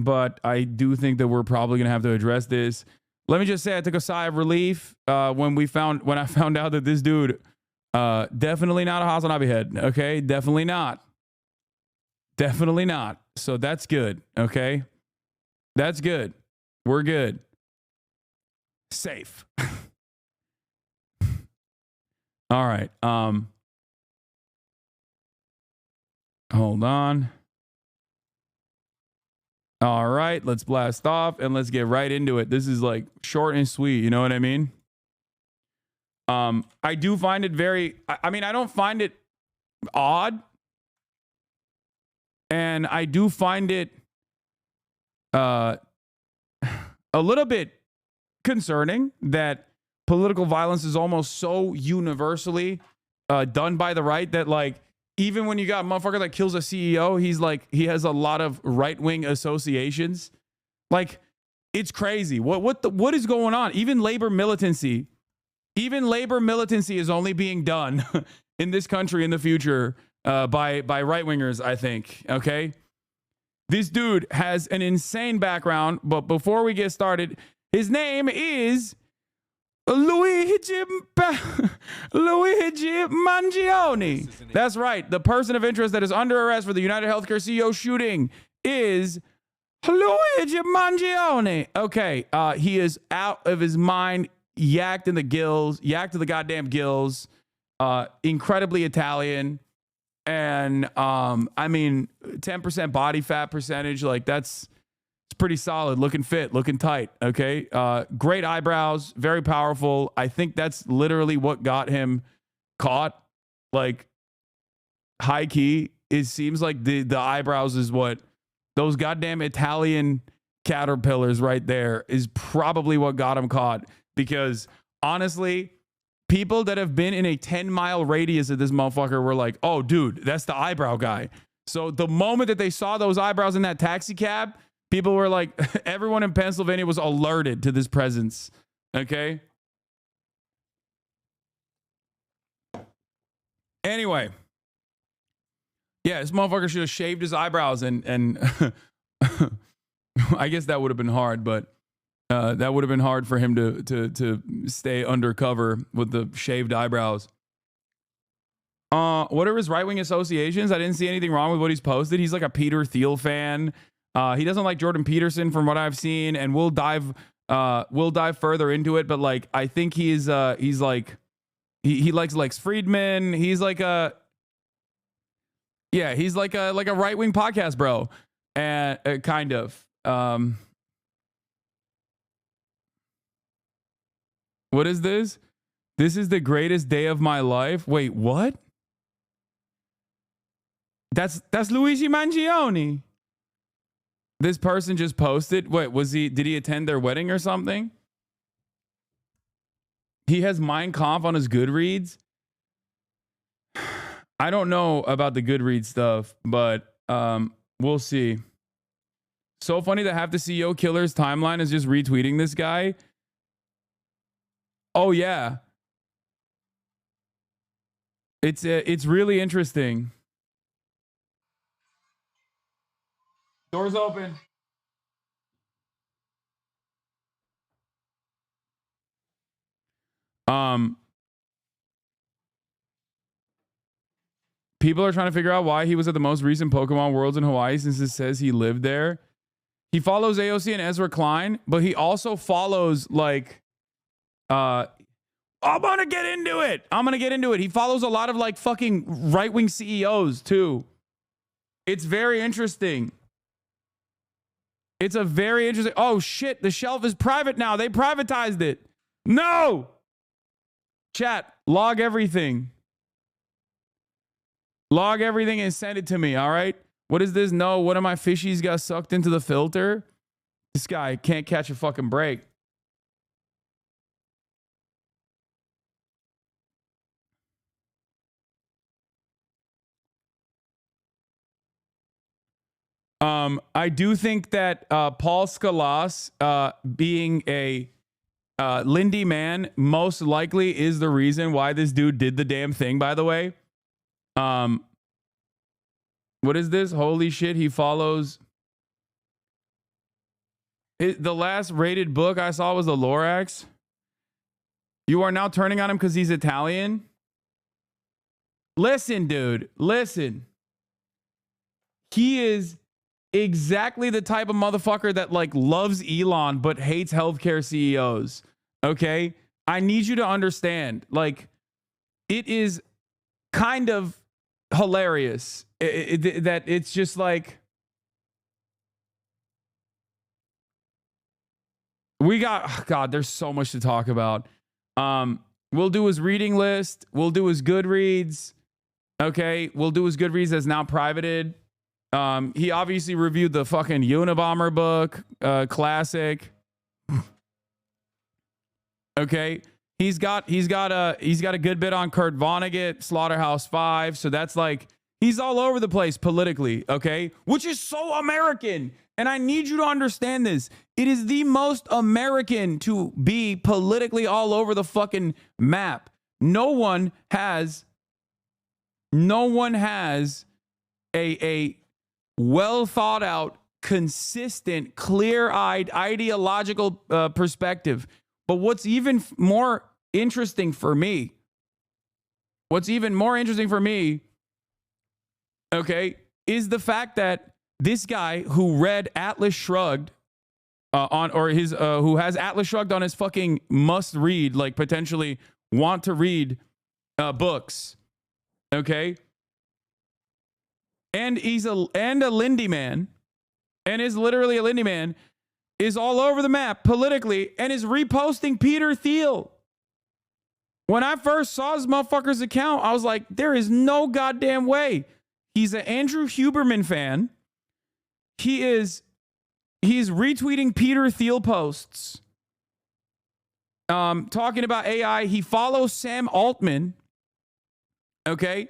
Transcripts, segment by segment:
but I do think that we're probably going to have to address this. Let me just say I took a sigh of relief when I found out that this dude, definitely not a Hasanabi head, okay? Definitely not. Definitely not. So that's good, okay? That's good. We're good. Safe. All right. Hold on. All right, let's blast off and let's get right into it. This is like short and sweet, you know what I mean? I do find it very, I mean, I don't find it odd. And I do find it a little bit concerning that political violence is almost so universally done by the right that, like, even when you got a motherfucker that kills a CEO, he's like, he has a lot of right-wing associations. Like, it's crazy. What is going on? Even labor militancy is only being done in this country in the future by right-wingers, I think. Okay? This dude has an insane background, but before we get started, his name is Luigi Mangione. That's right. The person of interest that is under arrest for the UnitedHealthcare CEO shooting is Luigi Mangione. Okay, he is out of his mind, yacked to the goddamn gills. Incredibly Italian, and I mean, 10% body fat percentage. Like it's pretty solid. Looking fit, looking tight. Okay, great eyebrows, very powerful. I think that's literally what got him caught. Like, high key, it seems like the eyebrows is what those goddamn Italian caterpillars right there is probably what got him caught. Because honestly, people that have been in a 10-mile radius of this motherfucker were like, oh, dude, that's the eyebrow guy. So the moment that they saw those eyebrows in that taxi cab, people were like, everyone in Pennsylvania was alerted to this presence. Okay? Anyway. Yeah, this motherfucker should have shaved his eyebrows and I guess that would have been hard, but that would have been hard for him to stay undercover with the shaved eyebrows. What are his right-wing associations? I didn't see anything wrong with what he's posted. He's like a Peter Thiel fan. He doesn't like Jordan Peterson from what I've seen, and we'll dive further into it. But like, I think he's like he likes Lex Friedman. He's like a right-wing podcast bro, and kind of. What is this? This is the greatest day of my life. Wait, what? That's Luigi Mangione. This person just posted. Wait, did he attend their wedding or something? He has Mein Kampf on his Goodreads. I don't know about the Goodreads stuff, but we'll see. So funny that half the CEO killer's timeline is just retweeting this guy. Oh yeah. It's really interesting. Doors open. People are trying to figure out why he was at the most recent Pokemon Worlds in Hawaii since it says he lived there. He follows AOC and Ezra Klein, but he also follows like I'm gonna get into it. He follows a lot of like fucking right-wing CEOs too. It's very interesting. It's a very interesting. Oh shit, the shelf is private now. They privatized it. No. Chat, log everything. Log everything and send it to me, all right? What is this? No, one of my fishies got sucked into the filter. This guy can't catch a fucking break. I do think that Paul Skalas being a Lindy man most likely is the reason why this dude did the damn thing, by the way. What is this? Holy shit, he follows The last rated book I saw was the Lorax. You are now turning on him because he's Italian? Listen, dude. Listen. He is exactly the type of motherfucker that like loves Elon but hates healthcare CEOs. Okay? I need you to understand. Like, it is kind of hilarious that it's just like we got, oh God, there's so much to talk about. We'll do his reading list. We'll do his Goodreads. Okay. We'll do his Goodreads that's now privated. He obviously reviewed the fucking Unabomber book, classic. Okay. He's got a good bit on Kurt Vonnegut, Slaughterhouse-5. So that's like, he's all over the place politically. Okay. Which is so American. And I need you to understand this. It is the most American to be politically all over the fucking map. No one has a well thought out, consistent, clear-eyed, ideological perspective. But what's even more interesting for me, okay, is the fact that this guy who read Atlas Shrugged who has Atlas Shrugged on his fucking must read, like potentially want to read books, okay, and he's a Lindy man, and is literally a Lindy man, is all over the map politically and is reposting Peter Thiel. When I first saw this motherfucker's account, I was like, there is no goddamn way. He's an Andrew Huberman fan. He's retweeting Peter Thiel posts. Talking about AI. He follows Sam Altman. Okay.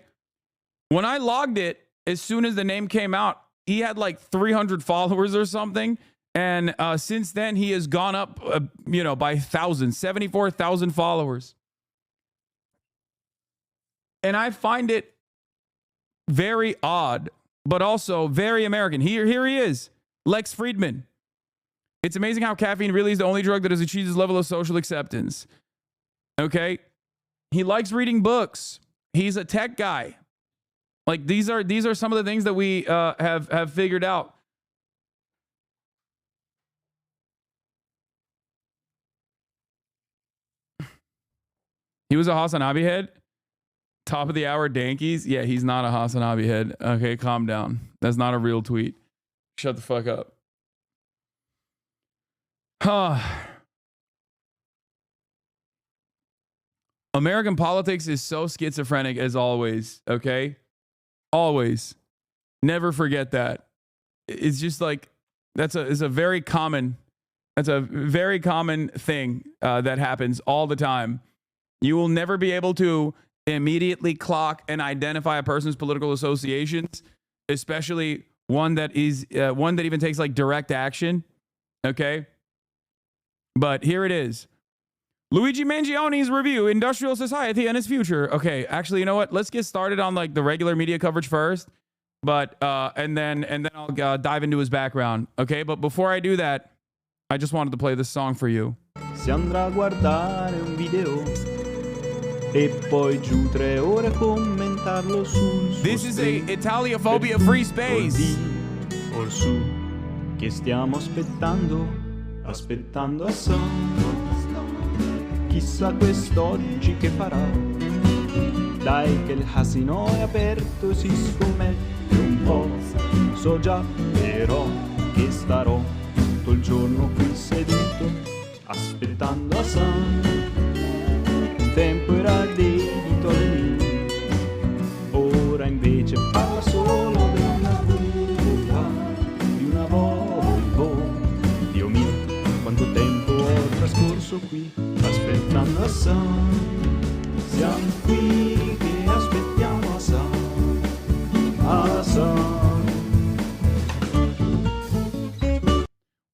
When I logged it, as soon as the name came out, he had like 300 followers or something. And since then, he has gone up, by thousands, 74,000 followers. And I find it very odd, but also very American. Here he is, Lex Friedman. It's amazing how caffeine really is the only drug that has achieved this level of social acceptance. Okay? He likes reading books. He's a tech guy. Like, these are some of the things that we have figured out. He was a Hasanabi head. Top of the hour Dankies. Yeah, he's not a Hasanabi head. Okay, calm down. That's not a real tweet. Shut the fuck up. American politics is so schizophrenic as always, okay? Always. Never forget that. It's just like, that's a very common thing that happens all the time. You will never be able to immediately clock and identify a person's political associations, especially one that even takes like direct action. Okay. But here it is. Luigi Mangione's review, Industrial Society and Its Future. Okay. Actually, you know what? Let's get started on like the regular media coverage first, but, and then I'll dive into his background. Okay. But before I do that, I just wanted to play this song for you. Si andrà a guardare un video e poi giù 3 ore commentarlo sul suo This is a Italiaphobia free space. Or su che stiamo aspettando assai. Chissà quest'oggi che farà. Dai che il casino è aperto, si scommette un po'. So già però che starò tutto il giorno qui seduto aspettando assai. Un tempo era dedito alle news, ora invece parla solo della guida di una Volvo. Dio mio, quanto tempo ho trascorso qui aspettando assai. Siamo qui che aspettiamo assai.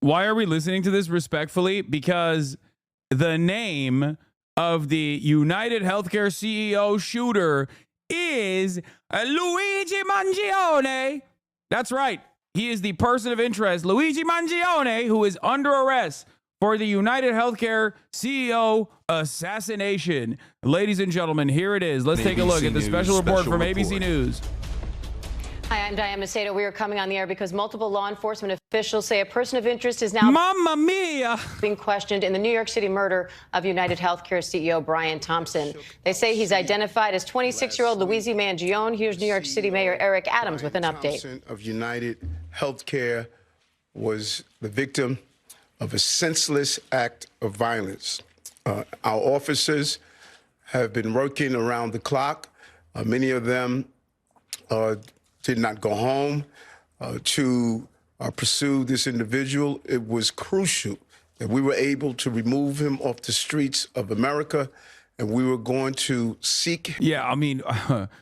Why are we listening to this respectfully? Because the name of the UnitedHealthcare CEO shooter is Luigi Mangione. That's right. He is the person of interest, Luigi Mangione, who is under arrest for the UnitedHealthcare CEO assassination. Ladies and gentlemen, here it is. Let's take a look at the special report from ABC News. Hi, I'm Diane Macedo. We are coming on the air because multiple law enforcement officials say a person of interest is now Mamma mia! being questioned in the New York City murder of UnitedHealthcare CEO Brian Thompson. They say he's identified as 26-year-old Luigi Mangione. Here's New York City Mayor Eric Adams with an update. Thompson of UnitedHealthcare was the victim of a senseless act of violence. Our officers have been working around the clock. Many of them did not go home to pursue this individual. It was crucial that we were able to remove him off the streets of America, and we were going to seek. Yeah, I mean,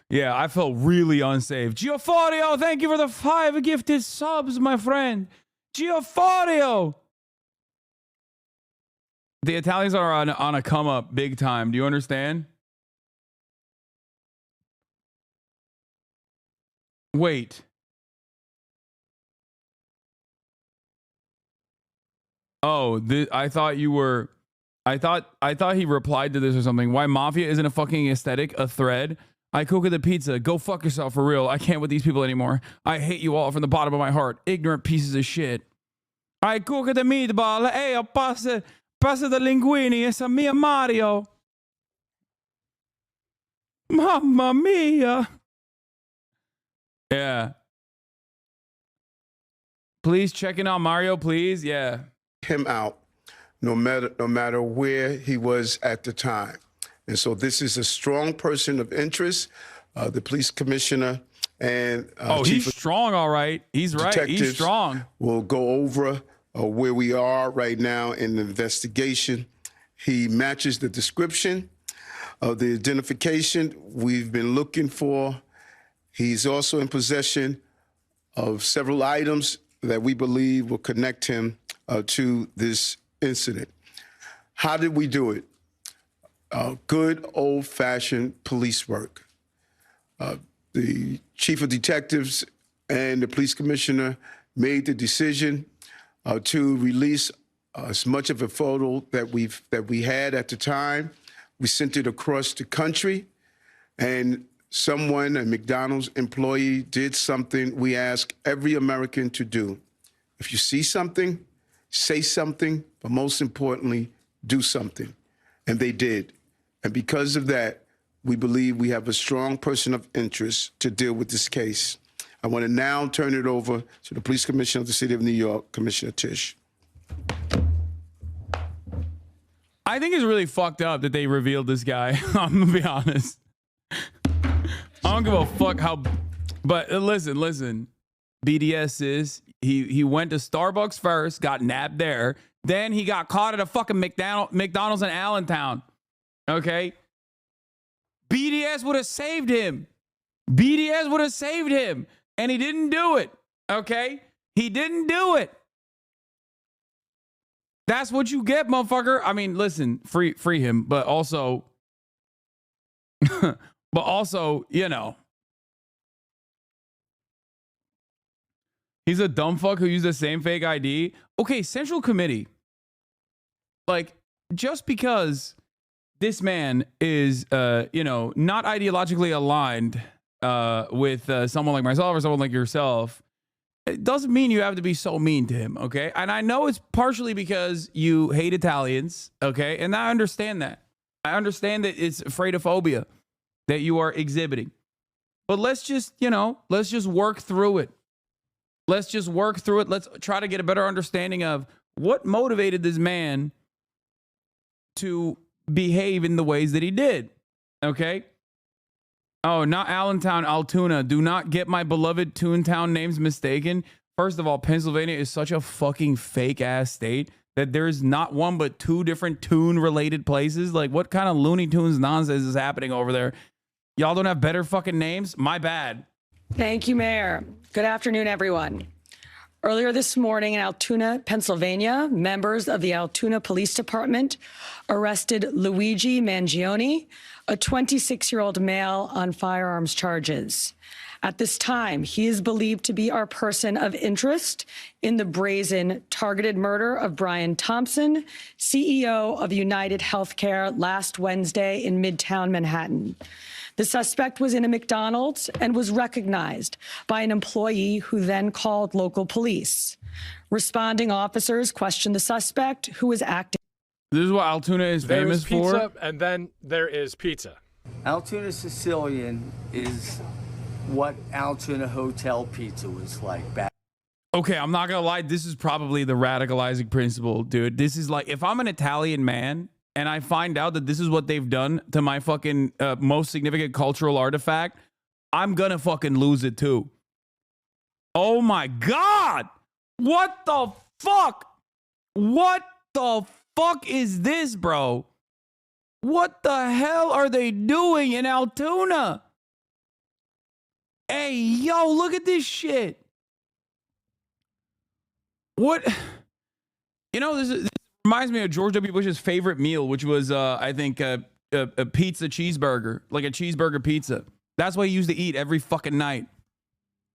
yeah, I felt really unsafe. Gioforio, thank you for the 5 gifted subs, my friend. Gioforio. The Italians are on a come up big time. Do you understand? Wait. Oh, I thought you were. I thought he replied to this or something. Why mafia isn't a fucking aesthetic, a thread? I cook at the pizza. Go fuck yourself for real. I can't with these people anymore. I hate you all from the bottom of my heart. Ignorant pieces of shit. I cook at the meatball. Hey, passa the linguini. It's a mia Mario. Mamma mia. Yeah. Please check in on Mario, please. Yeah. Him out, no matter where he was at the time. And so this is a strong person of interest. The police commissioner and he's strong, all right. He's right. He's strong. We'll go over where we are right now in the investigation. He matches the description of the identification we've been looking for. He's also in possession of several items that we believe will connect him to this incident. How did we do it? Good old-fashioned police work. The chief of detectives and the police commissioner made the decision to release as much of a photo that we had at the time. We sent it across the country, and someone, a McDonald's employee, did something we ask every American to do. If you see something, say something, but most importantly, do something. And they did. And because of that, we believe we have a strong person of interest to deal with this case. I want to now turn it over to the police commissioner of the city of New York, Commissioner Tisch. I think it's really fucked up that they revealed this guy. I'm gonna be honest. I don't give a fuck how, but listen. BDS is he went to Starbucks first, got nabbed there. Then he got caught at a fucking McDonald's in Allentown. Okay. BDS would have saved him. BDS would have saved him. And he didn't do it. Okay. He didn't do it. That's what you get, motherfucker. I mean, listen, free him, but also, you know, he's a dumb fuck who used the same fake ID. Okay, Central Committee. Like, just because this man is, not ideologically aligned with someone like myself or someone like yourself, it doesn't mean you have to be so mean to him, okay? And I know it's partially because you hate Italians, okay? And I understand that. I understand that it's freightophobia that you are exhibiting. But let's just work through it. Let's just work through it. Let's try to get a better understanding of what motivated this man to behave in the ways that he did, okay? Oh, not Allentown, Altoona. Do not get my beloved Toontown names mistaken. First of all, Pennsylvania is such a fucking fake-ass state that there's not one but 2 different Toon-related places. Like, what kind of Looney Tunes nonsense is happening over there? Y'all don't have better fucking names? My bad. Thank you, Mayor. Good afternoon, everyone. Earlier this morning in Altoona, Pennsylvania, members of the Altoona Police Department arrested Luigi Mangione, a 26-year-old male on firearms charges. At this time, he is believed to be our person of interest in the brazen targeted murder of Brian Thompson, CEO of UnitedHealthcare, last Wednesday in Midtown Manhattan. The suspect was in a McDonald's and was recognized by an employee who then called local police. Responding officers questioned the suspect, who was acting. This is what Altoona is famous for. Pizza, and then there is pizza. Altoona Sicilian is what Altoona Hotel Pizza was like back. Okay, I'm not gonna lie. This is probably the radicalizing principle, dude. This is like, if I'm an Italian man and I find out that this is what they've done to my fucking most significant cultural artifact, I'm gonna fucking lose it too. Oh my God. What the fuck? What the fuck is this, bro? What the hell are they doing in Altoona? Hey, yo, look at this shit. What? You know, this reminds me of George W. Bush's favorite meal, which was, I think, a pizza cheeseburger, like a cheeseburger pizza. That's what he used to eat every fucking night.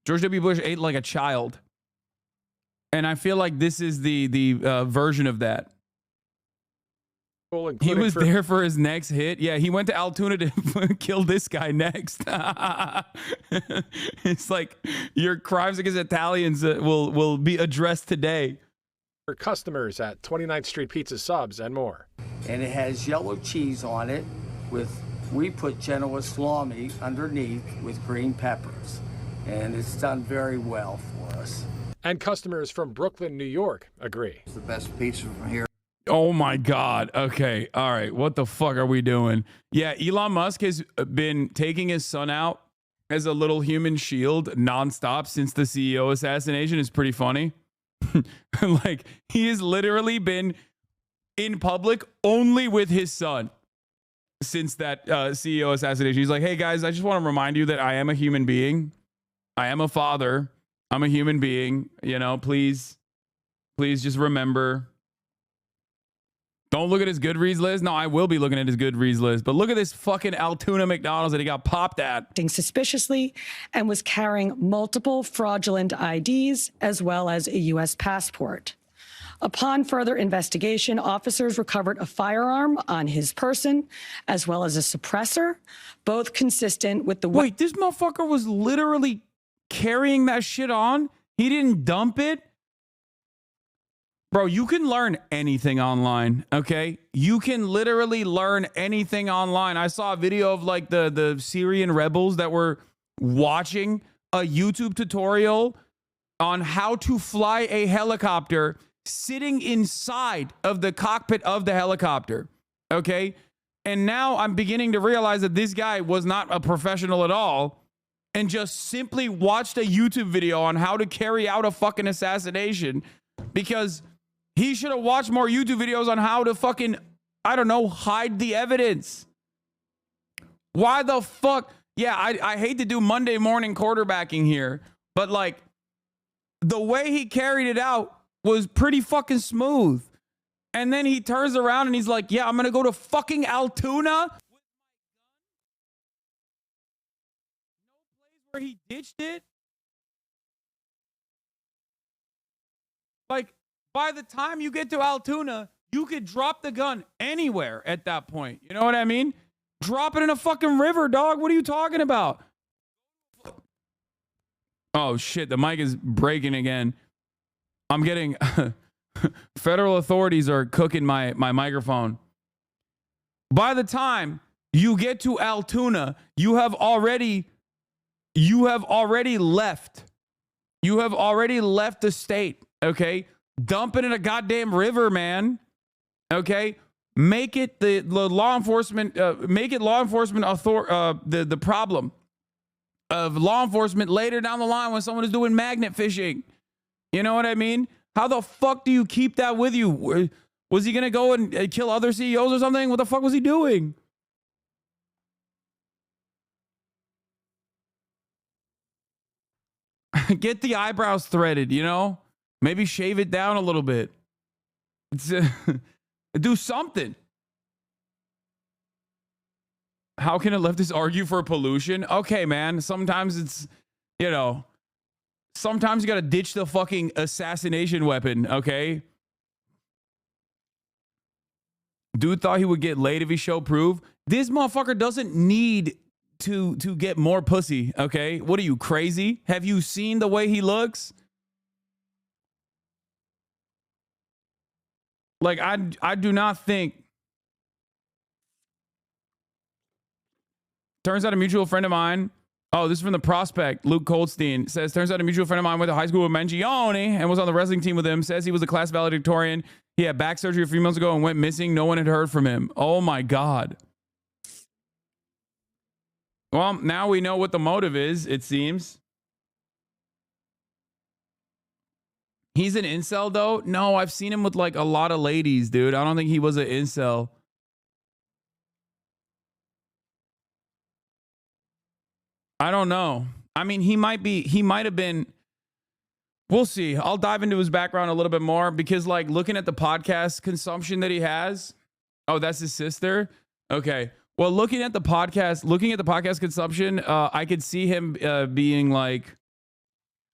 George W. Bush ate like a child. And I feel like this is the version of that. He was there for his next hit. Yeah, he went to Altoona to kill this guy next. It's like your crimes against Italians will be addressed today. For customers at 29th Street Pizza Subs and more. And it has yellow cheese on it we put Genoa salami underneath with green peppers. And it's done very well for us. And customers from Brooklyn, New York agree. It's the best pizza from here. Oh my God. Okay. All right. What the fuck are we doing? Yeah. Elon Musk has been taking his son out as a little human shield nonstop since the CEO assassination. Is pretty funny. Like, he has literally been in public only with his son since that CEO assassination. He's like, hey guys, I just want to remind you that I am a human being. I am a father. I'm a human being. You know, please just remember. Don't look at his Goodreads list. No, I will be looking at his Goodreads list. But look at this fucking Altoona McDonald's that he got popped at. Acting suspiciously and was carrying multiple fraudulent IDs as well as a U.S. passport. Upon further investigation, officers recovered a firearm on his person as well as a suppressor, both consistent with the... Wait, this motherfucker was literally carrying that shit on? He didn't dump it? Bro, you can learn anything online, okay? You can literally learn anything online. I saw a video of like the Syrian rebels that were watching a YouTube tutorial on how to fly a helicopter sitting inside of the cockpit of the helicopter, okay? And now I'm beginning to realize that this guy was not a professional at all and just simply watched a YouTube video on how to carry out a fucking assassination, because he should have watched more YouTube videos on how to fucking, I don't know, hide the evidence. Why the fuck? Yeah, I hate to do Monday morning quarterbacking here, but like the way he carried it out was pretty fucking smooth. And then he turns around and he's like, yeah, I'm going to go to fucking Altoona. No place where he ditched it. Like, by the time you get to Altoona, you could drop the gun anywhere at that point. You know what I mean? Drop it in a fucking river, dog. What are you talking about? Oh, shit. The mic is breaking again. I'm getting... Federal authorities are cooking my microphone. By the time you get to Altoona, you have already left. You have already left the state, okay? Dump it in a goddamn river, man. Okay? Make it the law enforcement, make it law enforcement the problem of law enforcement later down the line when someone is doing magnet fishing. You know what I mean? How the fuck do you keep that with you? Was he going to go and kill other CEOs or something? What the fuck was he doing? Get the eyebrows threaded, you know? Maybe shave it down a little bit. Do something. How can a leftist argue for pollution? Okay, man. Sometimes you know, sometimes you got to ditch the fucking assassination weapon, okay? Dude thought he would get laid if he showed proof. This motherfucker doesn't need to get more pussy, okay? What are you, crazy? Have you seen the way he looks? Like, I do not think. Turns out a mutual friend of mine. Oh, this is from the prospect. Luke Coldstein says, turns out a mutual friend of mine went to high school with Mangione and was on the wrestling team with him. Says he was a class valedictorian. He had back surgery a few months ago and went missing. No one had heard from him. Oh my God. Well, now we know what the motive is, it seems. He's an incel, though? No, I've seen him with like a lot of ladies, dude. I don't think he was an incel. I don't know. I mean, he might have been. We'll see. I'll dive into his background a little bit more because, like, looking at the podcast consumption that he has. Oh, that's his sister? Okay. Well, looking at the podcast consumption, I could see him being like,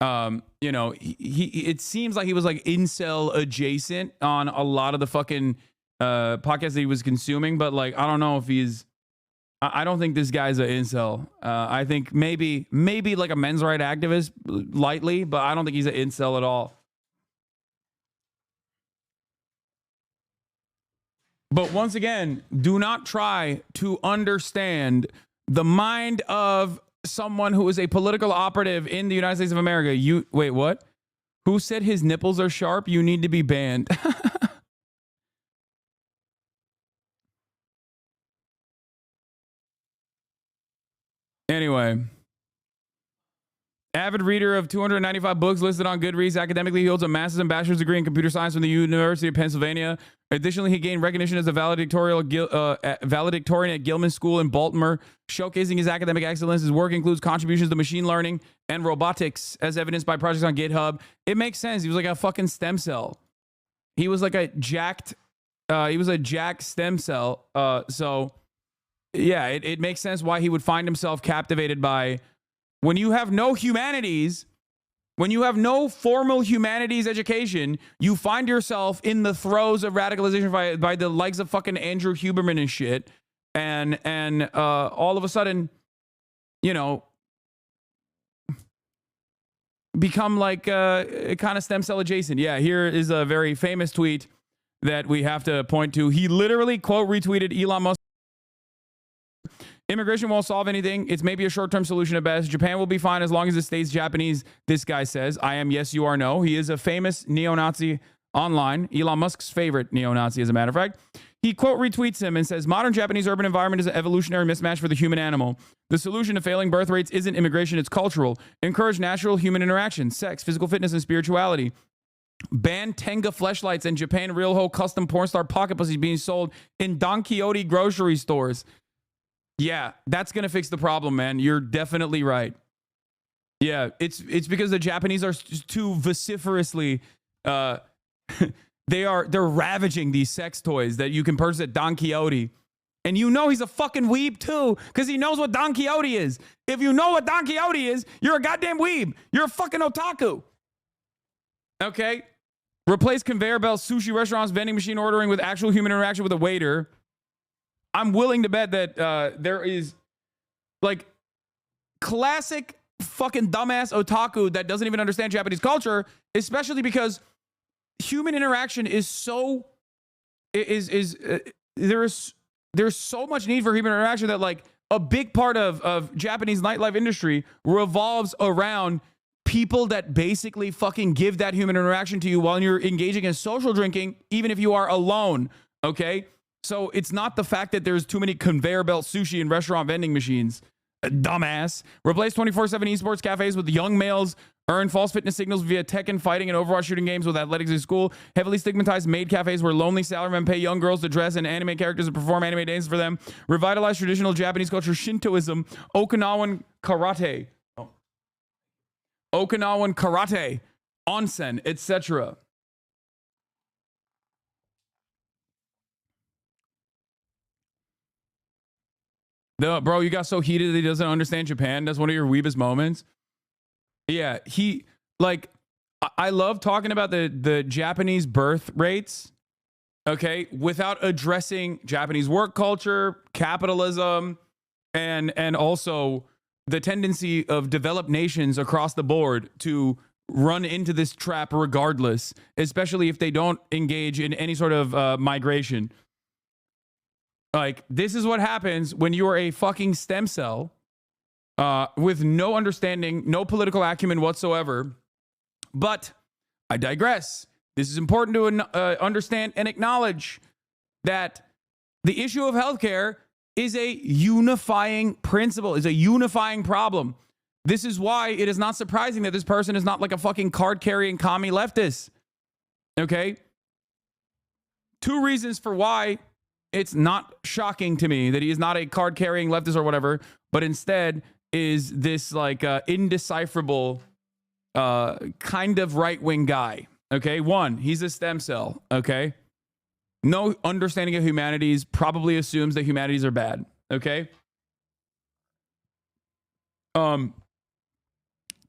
you know, it seems like he was like incel adjacent on a lot of the fucking podcasts that he was consuming, but like, I don't know if he's. I don't think this guy's an incel. I think maybe like a men's right activist lightly, but I don't think he's an incel at all. But once again, do not try to understand the mind of someone who is a political operative in the United States of America. You wait, what? Who said his nipples are sharp? You need to be banned. Anyway, avid reader of 295 books listed on Goodreads. Academically, he holds a master's and bachelor's degree in computer science from the University of Pennsylvania. Additionally, he gained recognition as a valedictorian at Gilman School in Baltimore, showcasing his academic excellence. His work includes contributions to machine learning and robotics, as evidenced by projects on GitHub. It makes sense. He was like a fucking stem cell. He was like a jacked stem cell. So yeah, it makes sense why he would find himself captivated by, when you have no humanities, when you have no formal humanities education, you find yourself in the throes of radicalization by the likes of fucking Andrew Huberman and shit. And all of a sudden, you know, become like kind of stem cell adjacent. Yeah, here is a very famous tweet that we have to point to. He literally quote retweeted Elon Musk. Immigration won't solve anything. It's maybe a short-term solution at best. Japan will be fine as long as it stays Japanese, this guy says. I am yes, you are no. He is a famous neo-Nazi online. Elon Musk's favorite neo-Nazi, as a matter of fact. He quote retweets him and says, modern Japanese urban environment is an evolutionary mismatch for the human animal. The solution to failing birth rates isn't immigration, it's cultural. Encourage natural human interaction, sex, physical fitness, and spirituality. Ban Tenga fleshlights and Japan real whole custom porn star pocket pussies being sold in Don Quixote grocery stores. Yeah, that's going to fix the problem, man. You're definitely right. Yeah, it's because the Japanese are too vociferously they're ravaging these sex toys that you can purchase at Don Quixote. And you know he's a fucking weeb too, because he knows what Don Quixote is. If you know what Don Quixote is, you're a goddamn weeb. You're a fucking otaku. Okay? Replace conveyor belt sushi restaurants vending machine ordering with actual human interaction with a waiter. I'm willing to bet that there is like classic fucking dumbass otaku that doesn't even understand Japanese culture, especially because human interaction is so there's so much need for human interaction that like a big part of Japanese nightlife industry revolves around people that basically fucking give that human interaction to you while you're engaging in social drinking, even if you are alone. Okay. So it's not the fact that there's too many conveyor belt sushi and restaurant vending machines. Dumbass. Replace 24/7 esports cafes with young males. Earn false fitness signals via Tekken fighting and Overwatch shooting games with athletics in school. Heavily stigmatized maid cafes where lonely salarymen pay young girls to dress and anime characters and perform anime dances for them. Revitalize traditional Japanese culture, Shintoism, Okinawan karate, onsen, etc. Bro, you got so heated that he doesn't understand Japan. That's one of your weebest moments. Yeah, he like I love talking about the Japanese birth rates, okay, without addressing Japanese work culture, capitalism, and also the tendency of developed nations across the board to run into this trap regardless, especially if they don't engage in any sort of migration. Like, this is what happens when you are a fucking stem cell with no understanding, no political acumen whatsoever. But I digress. This is important to understand and acknowledge that the issue of healthcare is a unifying principle, is a unifying problem. This is why it is not surprising that this person is not like a fucking card-carrying commie leftist. Okay? 2 reasons for why it's not shocking to me that he is not a card-carrying leftist or whatever, but instead is this like indecipherable kind of right-wing guy. Okay? 1, he's a stem cell. Okay? No understanding of humanities, probably assumes that humanities are bad. Okay?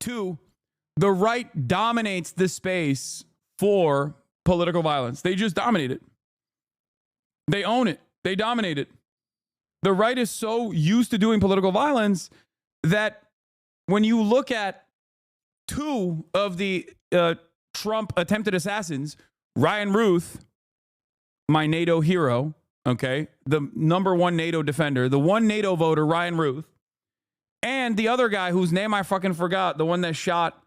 2, the right dominates the space for political violence. They just dominate it. They own it. They dominate it. The right is so used to doing political violence that when you look at 2 of the Trump attempted assassins, Ryan Ruth, my NATO hero, okay, the #1 NATO defender, the one NATO voter, Ryan Ruth, and the other guy whose name I fucking forgot, the one that shot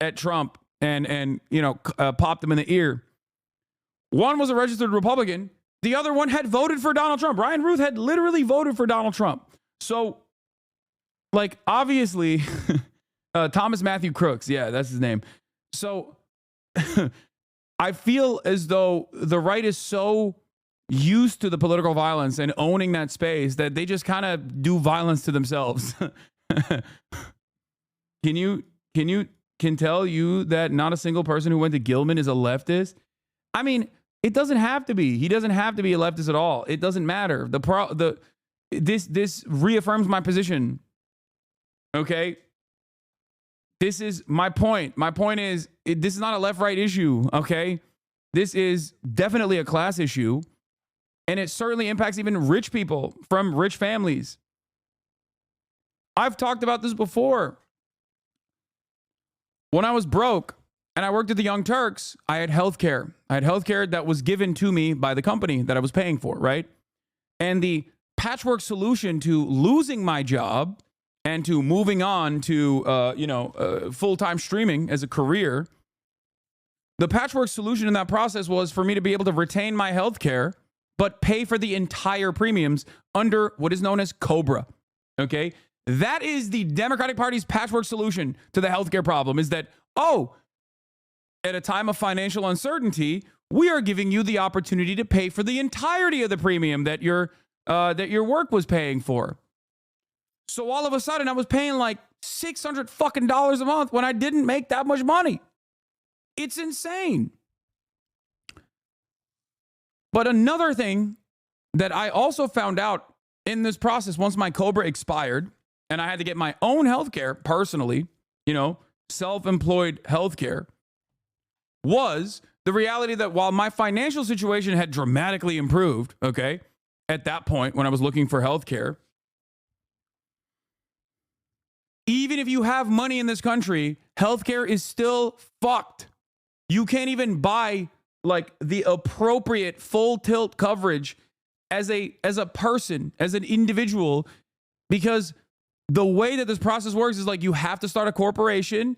at Trump and you know, popped him in the ear. One was a registered Republican. The other one had voted for Donald Trump. Ryan Ruth had literally voted for Donald Trump. So, like, obviously, Thomas Matthew Crooks. Yeah, that's his name. So, I feel as though the right is so used to the political violence and owning that space that they just kind of do violence to themselves. Can tell you that not a single person who went to Gilman is a leftist? I mean, it doesn't have to be. He doesn't have to be a leftist at all. It doesn't matter. This reaffirms my position. Okay? This is my point. My point is, this is not a left-right issue, okay? This is definitely a class issue, and it certainly impacts even rich people from rich families. I've talked about this before. When I was broke and I worked at the Young Turks, I had healthcare. I had healthcare that was given to me by the company that I was paying for, right? And the patchwork solution to losing my job and to moving on to, full-time streaming as a career, the patchwork solution in that process was for me to be able to retain my healthcare, but pay for the entire premiums under what is known as COBRA, okay? That is the Democratic Party's patchwork solution to the healthcare problem, is that, at a time of financial uncertainty, we are giving you the opportunity to pay for the entirety of the premium that your work was paying for. So all of a sudden, I was paying like $600 fucking a month when I didn't make that much money. It's insane. But another thing that I also found out in this process, once my COBRA expired and I had to get my own healthcare personally, self-employed healthcare, was the reality that while my financial situation had dramatically improved, okay, at that point when I was looking for healthcare, even if you have money in this country, healthcare is still fucked. You can't even buy like the appropriate full tilt coverage as a person, as an individual, because the way that this process works is like you have to start a corporation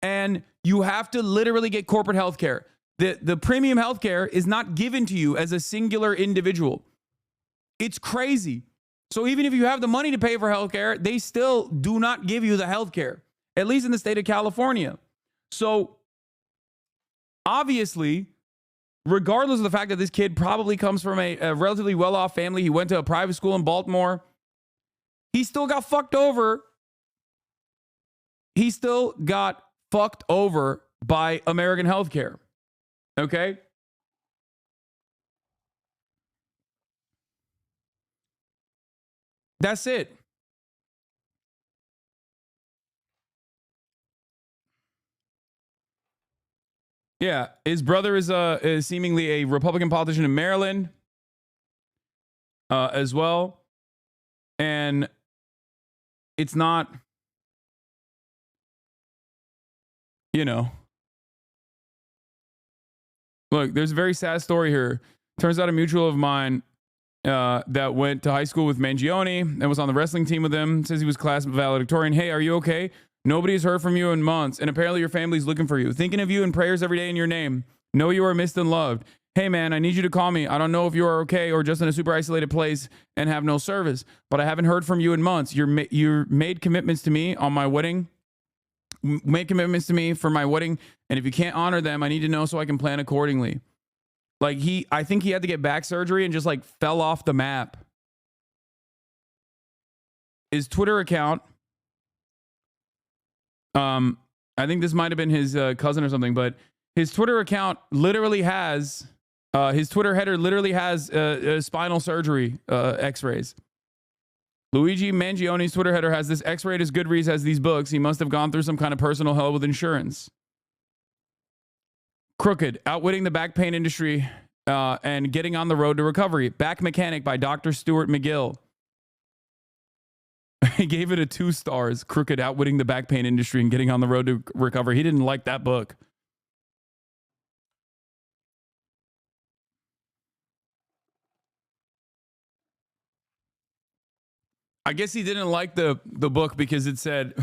and you have to literally get corporate healthcare. The premium healthcare is not given to you as a singular individual. It's crazy. So even if you have the money to pay for healthcare, they still do not give you the healthcare, at least in the state of California. So obviously, regardless of the fact that this kid probably comes from a relatively well-off family, he went to a private school in Baltimore, he still got fucked over. He still got fucked over by American healthcare. Okay? That's it. Yeah, his brother is seemingly a Republican politician in Maryland as well. And it's not, look, there's a very sad story here. Turns out a mutual of mine that went to high school with Mangione and was on the wrestling team with him says he was class valedictorian. Hey, are you okay? Nobody's heard from you in months, and apparently your family's looking for you. Thinking of you in prayers every day in your name. Know you are missed and loved. Hey, man, I need you to call me. I don't know if you are okay or just in a super isolated place and have no service, but I haven't heard from you in months. You made commitments to me on my wedding. Make commitments to me for my wedding, and if you can't honor them, I need to know so I can plan accordingly. Like I think he had to get back surgery and just like fell off the map. His Twitter account, I think this might have been his cousin or something, but his Twitter account literally has, his Twitter header literally has spinal surgery x-rays. Luigi Mangione's Twitter header has this x-rayed as Goodreads has these books. He must have gone through some kind of personal hell with insurance. Crooked, outwitting the back pain industry and getting on the road to recovery. Back Mechanic by Dr. Stuart McGill. He gave it a 2 stars. Crooked, outwitting the back pain industry and getting on the road to recovery. He didn't like that book. I guess he didn't like the book because it said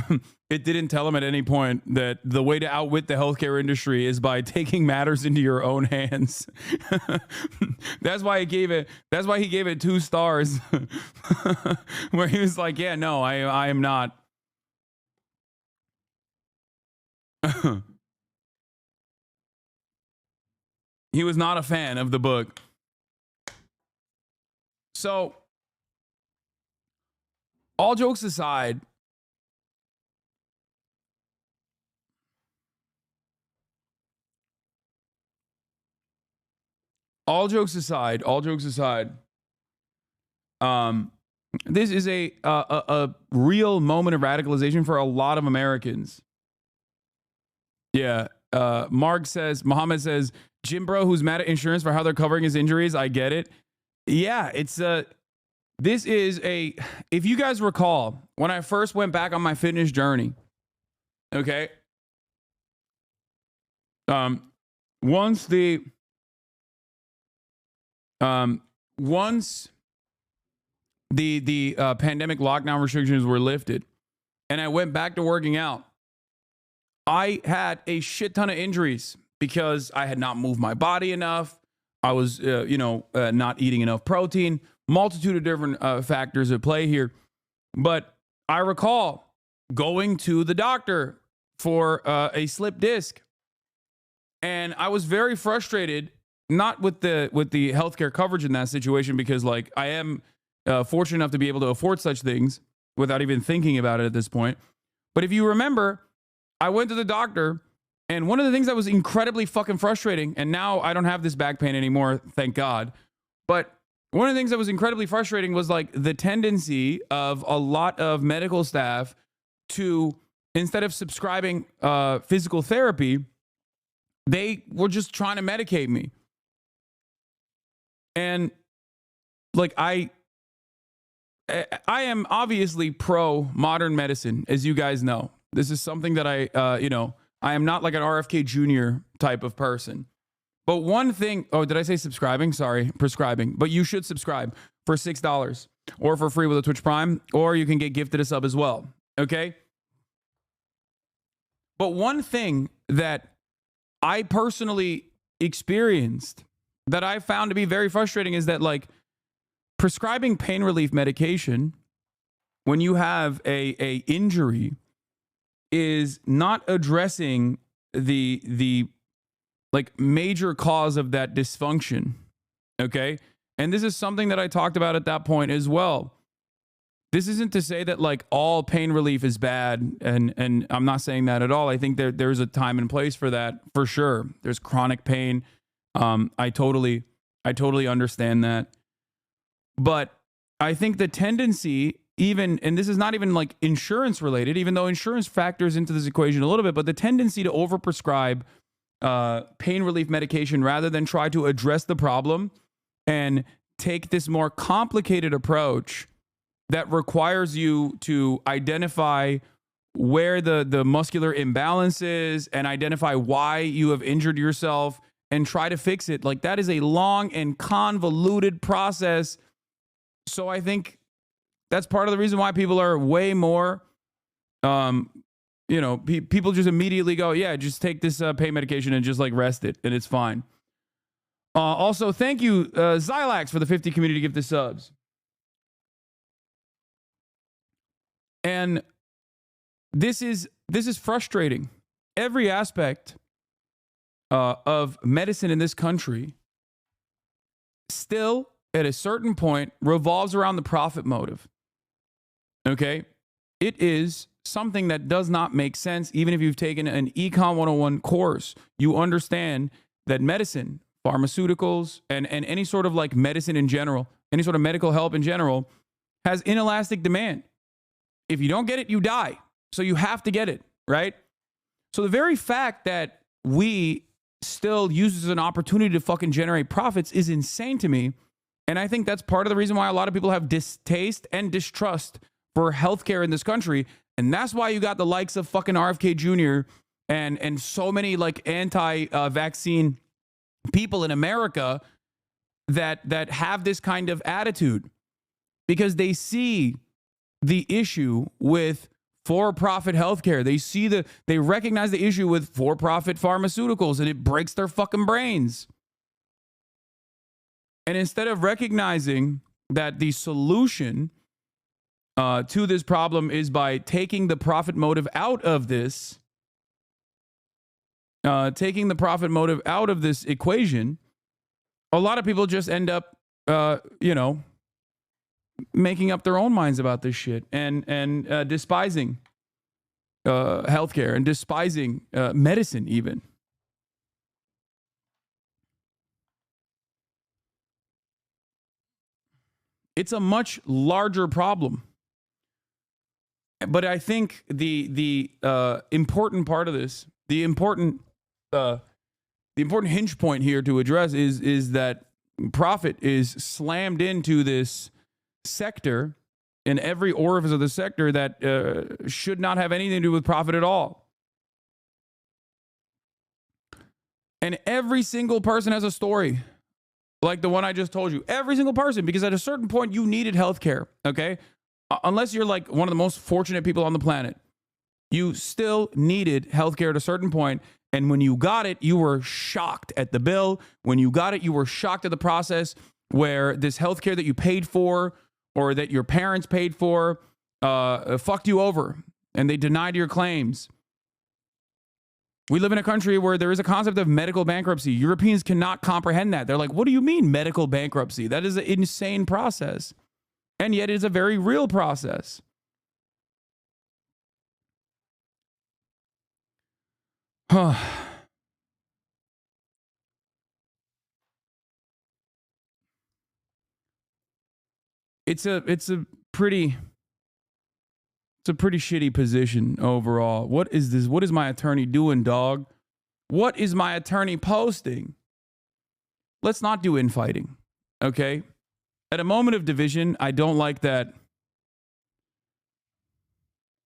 it didn't tell him at any point that the way to outwit the healthcare industry is by taking matters into your own hands. That's why he gave it 2 stars. Where he was like, yeah, no, I am not. He was not a fan of the book. So, all jokes aside, this is a real moment of radicalization for a lot of Americans. Yeah. Mohammed says, Jim Bro, who's mad at insurance for how they're covering his injuries. I get it. Yeah, it's this is if you guys recall, when I first went back on my fitness journey, okay, once the pandemic lockdown restrictions were lifted and I went back to working out, I had a shit ton of injuries because I had not moved my body enough. I was, not eating enough protein, multitude of different factors at play here. But I recall going to the doctor for a slip disc. And I was very frustrated, not with the healthcare coverage in that situation, because like I am fortunate enough to be able to afford such things without even thinking about it at this point. But if you remember, I went to the doctor, and one of the things that was incredibly fucking frustrating, and now I don't have this back pain anymore, thank God. But one of the things that was incredibly frustrating was like the tendency of a lot of medical staff to, instead of subscribing physical therapy, they were just trying to medicate me. And like I am obviously pro modern medicine, as you guys know. This is something that I am not like an RFK Jr. type of person. But one thing, oh, did I say subscribing? Sorry, prescribing. But you should subscribe for $6 or for free with a Twitch Prime, or you can get gifted a sub as well. Okay? But one thing that I personally experienced that I found to be very frustrating is that like prescribing pain relief medication when you have a injury is not addressing the like major cause of that dysfunction. Okay? And this is something that I talked about at that point as well. This isn't to say that like all pain relief is bad, and I'm not saying that at all. I think there's a time and place for that, for sure. There's chronic pain. I totally understand that. But I think the tendency, even, and this is not even like insurance related, even though insurance factors into this equation a little bit, but the tendency to overprescribe pain relief medication rather than try to address the problem and take this more complicated approach that requires you to identify where the muscular imbalance is and identify why you have injured yourself and try to fix it. Like, that is a long and convoluted process. So I think that's part of the reason why people are way more, people just immediately go, yeah, just take this pain medication and just like rest it and it's fine. Also, thank you, Zylax, for the 50 community gift of subs. And this is frustrating. Every aspect of medicine in this country still, at a certain point, revolves around the profit motive. Okay? It is something that does not make sense. Even if you've taken an Econ 101 course, you understand that medicine, pharmaceuticals, and any sort of like medicine in general, any sort of medical help in general, has inelastic demand. If you don't get it, you die. So you have to get it, right? So the very fact that we still use this as an opportunity to fucking generate profits is insane to me. And I think that's part of the reason why a lot of people have distaste and distrust for healthcare in this country. And that's why you got the likes of fucking RFK Jr. and so many like anti-vaccine people in America that have this kind of attitude, because they see the issue with for-profit healthcare. They recognize the issue with for-profit pharmaceuticals, and it breaks their fucking brains. And instead of recognizing that the solution to this problem is by taking the profit motive out of this, equation, a lot of people just end up, making up their own minds about this shit and despising healthcare and despising medicine even. It's a much larger problem. But I think the important part of this, the important hinge point here to address is that profit is slammed into this sector, in every orifice of the sector that should not have anything to do with profit at all. And every single person has a story like the one I just told you. Every single person, because at a certain point you needed healthcare, okay? Unless you're like one of the most fortunate people on the planet, you still needed healthcare at a certain point. And when you got it, you were shocked at the bill. When you got it, you were shocked at the process where this healthcare that you paid for or that your parents paid for fucked you over and they denied your claims. We live in a country where there is a concept of medical bankruptcy. Europeans cannot comprehend that. They're like, what do you mean medical bankruptcy? That is an insane process. And yet it is a very real process. It's a pretty shitty position overall. What is this? What is my attorney doing, dog? What is my attorney posting? Let's not do infighting, okay? At a moment of division, I don't like that.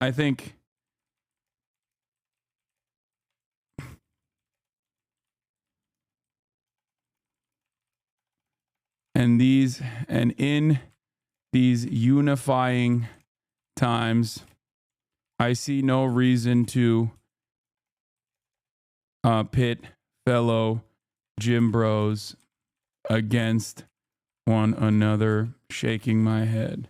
I think in these unifying times, I see no reason to pit fellow gym bros against one another, shaking my head.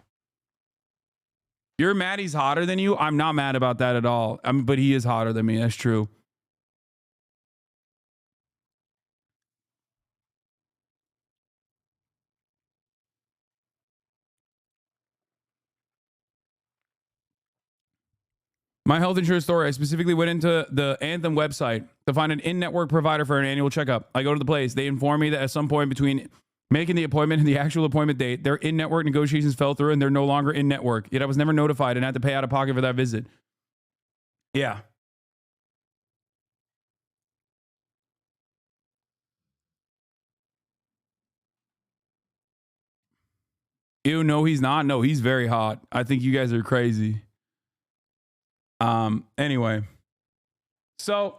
You're mad he's hotter than you? I'm not mad about that at all. But he is hotter than me. That's true. My health insurance story, I specifically went into the Anthem website to find an in-network provider for an annual checkup. I go to the place. They inform me that at some point between making the appointment and the actual appointment date, their in-network negotiations fell through and they're no longer in-network. Yet I was never notified and had to pay out of pocket for that visit. Yeah. Ew, no, he's not. No, he's very hot. I think you guys are crazy. Anyway. So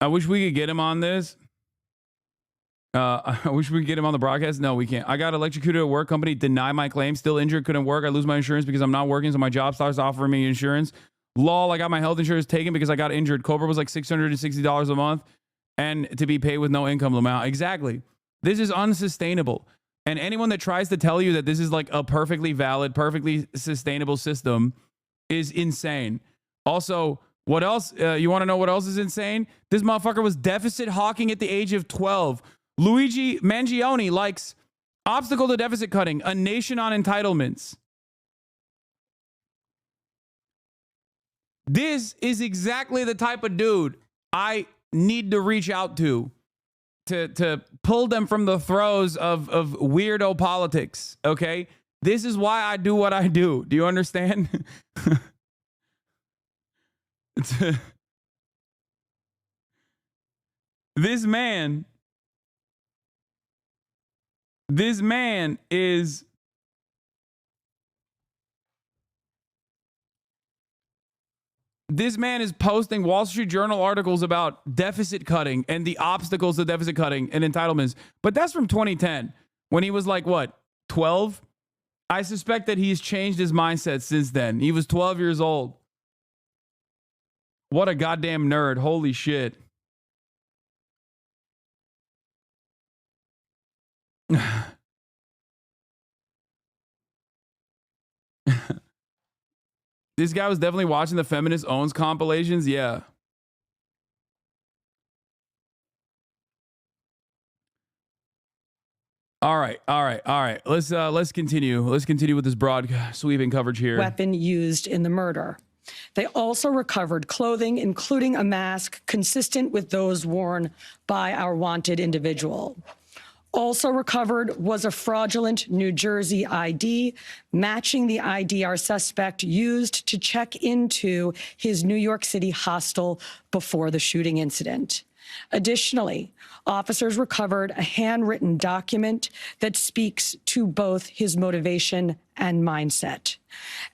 I wish we could get him on this. I wish we could get him on the broadcast. No, we can't. I got electrocuted at work. Company denied my claim. Still injured. Couldn't work. I lose my insurance because I'm not working. So my job starts offering me insurance. Lol, I got my health insurance taken because I got injured. Cobra was like $660 a month and to be paid with no income amount. Exactly. This is unsustainable. And anyone that tries to tell you that this is like a perfectly valid, perfectly sustainable system is insane. Also, what else? You want to know what else is insane? This motherfucker was deficit hawking at the age of 12. Luigi Mangione likes obstacle to deficit cutting, a nation on entitlements. This is exactly the type of dude I need to reach out to pull them from the throes of weirdo politics, okay? This is why I do what I do. Do you understand? This man is posting Wall Street Journal articles about deficit cutting and the obstacles to deficit cutting and entitlements. But that's from 2010 when he was like, what, 12? I suspect that he's changed his mindset since then. He was 12 years old. What a goddamn nerd. Holy shit. This guy was definitely watching the Feminist Owns compilations. Yeah. All right. Let's continue. Let's continue with this broad sweeping coverage here. Weapon used in the murder. They also recovered clothing, including a mask consistent with those worn by our wanted individual. Also recovered was a fraudulent New Jersey ID, matching the ID our suspect used to check into his New York City hostel before the shooting incident. Additionally, officers recovered a handwritten document that speaks to both his motivation and mindset.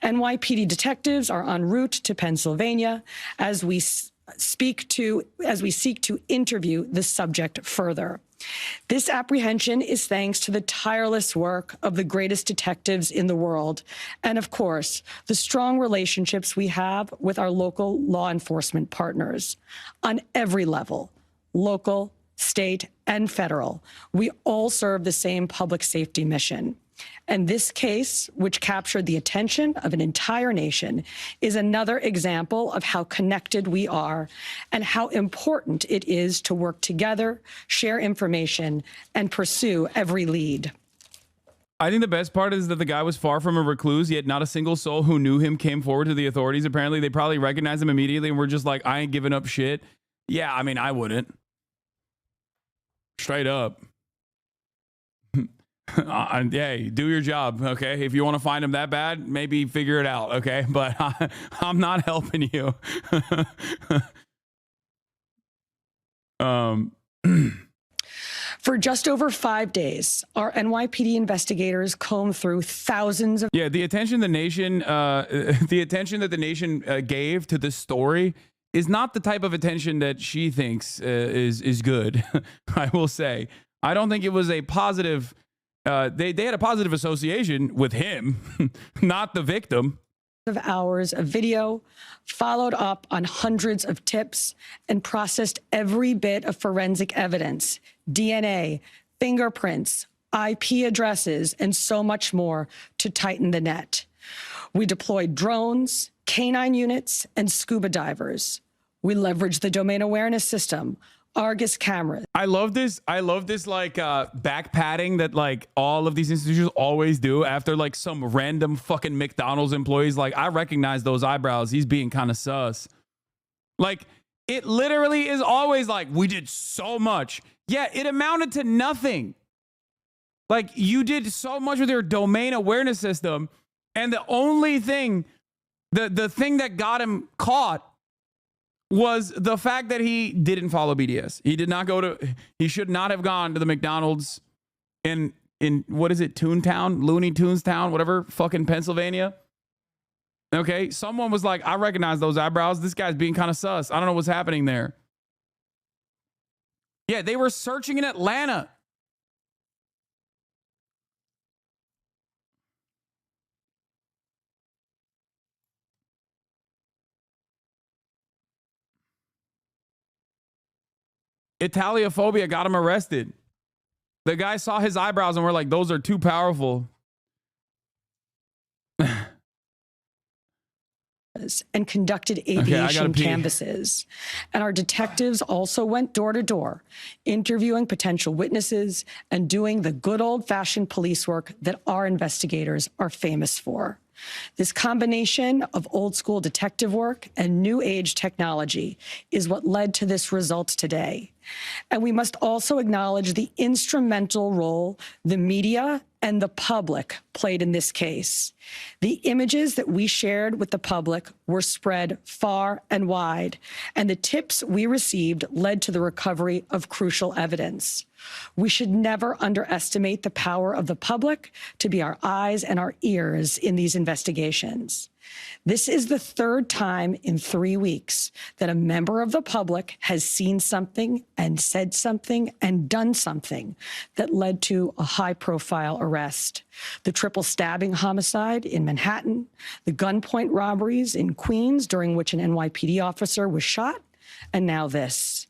NYPD detectives are en route to Pennsylvania as we seek to interview the subject further. This apprehension is thanks to the tireless work of the greatest detectives in the world, and of course, the strong relationships we have with our local law enforcement partners. On every level, local, state, and federal, we all serve the same public safety mission. And this case, which captured the attention of an entire nation, is another example of how connected we are and how important it is to work together, share information, and pursue every lead. I think the best part is that the guy was far from a recluse, yet not a single soul who knew him came forward to the authorities. Apparently, they probably recognized him immediately and were just like, I ain't giving up shit. Yeah, I mean, I wouldn't. Straight up. Hey, do your job, okay? If you want to find him that bad, maybe figure it out, okay? But I'm not helping you. For just over 5 days, our NYPD investigators combed through thousands of... Yeah, the attention that the nation gave to this story is not the type of attention that she thinks is good. I will say. I don't think it was a positive... They had a positive association with him, not the victim. Of hours of video, followed up on hundreds of tips, and processed every bit of forensic evidence, DNA, fingerprints, IP addresses, and so much more to tighten the net. We deployed drones, canine units, and scuba divers. We leveraged the domain awareness system, Argus cameras. I love this like back patting that like all of these institutions always do after like some random fucking McDonald's employees. Like, I recognize those eyebrows. He's being kind of sus. Like, it literally is always like, we did so much. Yeah, it amounted to nothing. Like, you did so much with your domain awareness system, and the only thing The thing that got him caught was the fact that he didn't follow BDS. He did not he should not have gone to the McDonald's in what is it, Toontown, Looney Tunes Town, whatever, fucking Pennsylvania. Okay, someone was like, I recognize those eyebrows. This guy's being kind of sus. I don't know what's happening there. Yeah, they were searching in Atlanta. Italiophobia got him arrested. The guy saw his eyebrows and were like, those are too powerful. And conducted aviation canvasses. And our detectives also went door to door, interviewing potential witnesses and doing the good old-fashioned police work that our investigators are famous for. This combination of old school detective work and new age technology is what led to this result today. And we must also acknowledge the instrumental role the media and the public played in this case. The images that we shared with the public were spread far and wide, and the tips we received led to the recovery of crucial evidence. We should never underestimate the power of the public to be our eyes and our ears in these investigations. This is the third time in 3 weeks that a member of the public has seen something and said something and done something that led to a high-profile arrest. The triple stabbing homicide in Manhattan, the gunpoint robberies in Queens during which an NYPD officer was shot, and now this.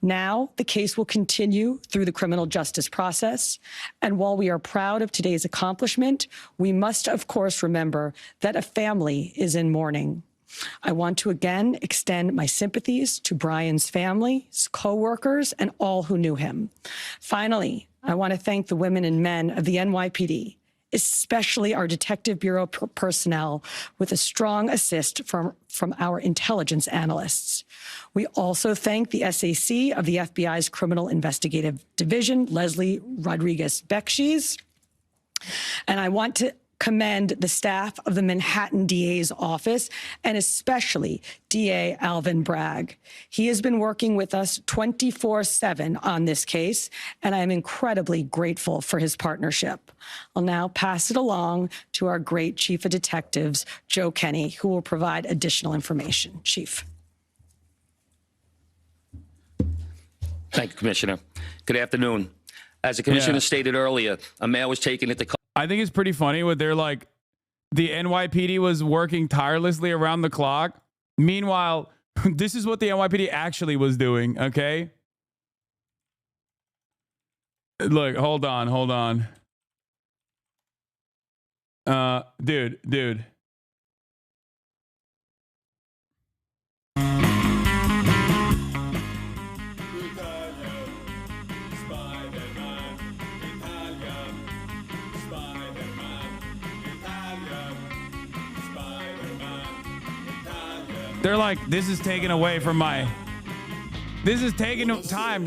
Now, the case will continue through the criminal justice process. And while we are proud of today's accomplishment, we must, of course, remember that a family is in mourning. I want to again extend my sympathies to Brian's family, his co-workers, and all who knew him. Finally, I want to thank the women and men of the NYPD, especially our Detective Bureau personnel, with a strong assist from our intelligence analysts. We also thank the SAC of the FBI's Criminal Investigative Division, Leslie Rodriguez-Bekshies. And I want to commend the staff of the Manhattan DA's office, and especially DA Alvin Bragg. He has been working with us 24/7 on this case, and I am incredibly grateful for his partnership. I'll now pass it along to our great Chief of Detectives, Joe Kenny, who will provide additional information. Chief. Thank you, Commissioner. Good afternoon. As the Commissioner stated earlier, a male was taken into I think it's pretty funny what they're like, the NYPD was working tirelessly around the clock. Meanwhile, this is what the NYPD actually was doing, okay? Look, hold on. Dude. They're like, this is taking time,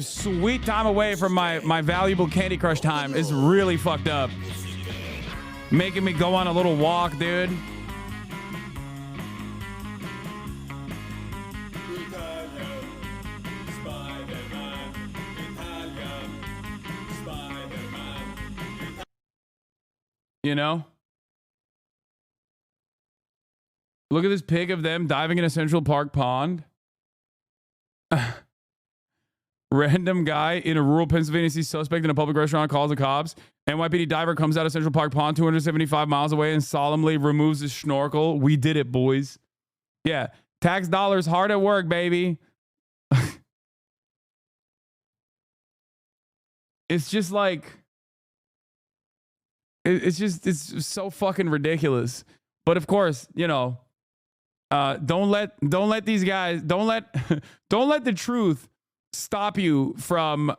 sweet time away from my valuable Candy Crush time. It's really fucked up. Making me go on a little walk, dude. You know? Look at this pic of them diving in a Central Park pond. Random guy in a rural Pennsylvania sees suspect in a public restaurant, calls the cops. NYPD diver comes out of Central Park pond 275 miles away and solemnly removes his snorkel. We did it, boys. Yeah. Tax dollars hard at work, baby. It's just like... It's so fucking ridiculous. But of course, you know... don't let these guys don't let the truth stop you from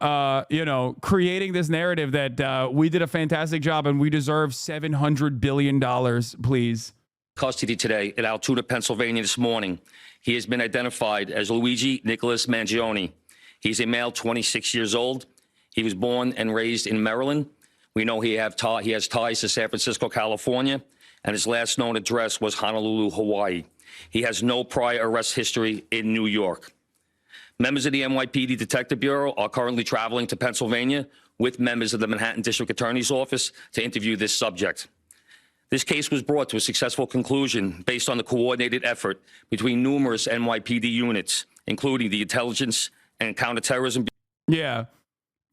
creating this narrative that we did a fantastic job and we deserve $700 billion, please. custody today in Altoona, Pennsylvania this morning. He has been identified as Luigi Nicholas Mangione. He's a male, 26 years old. He was born and raised in Maryland. We know he has ties to San Francisco, California, and his last known address was Honolulu, Hawaii. He has no prior arrest history in New York. Members of the NYPD Detective Bureau are currently traveling to Pennsylvania with members of the Manhattan District Attorney's Office to interview this subject. This case was brought to a successful conclusion based on the coordinated effort between numerous NYPD units, including the Intelligence and Counterterrorism. Yeah.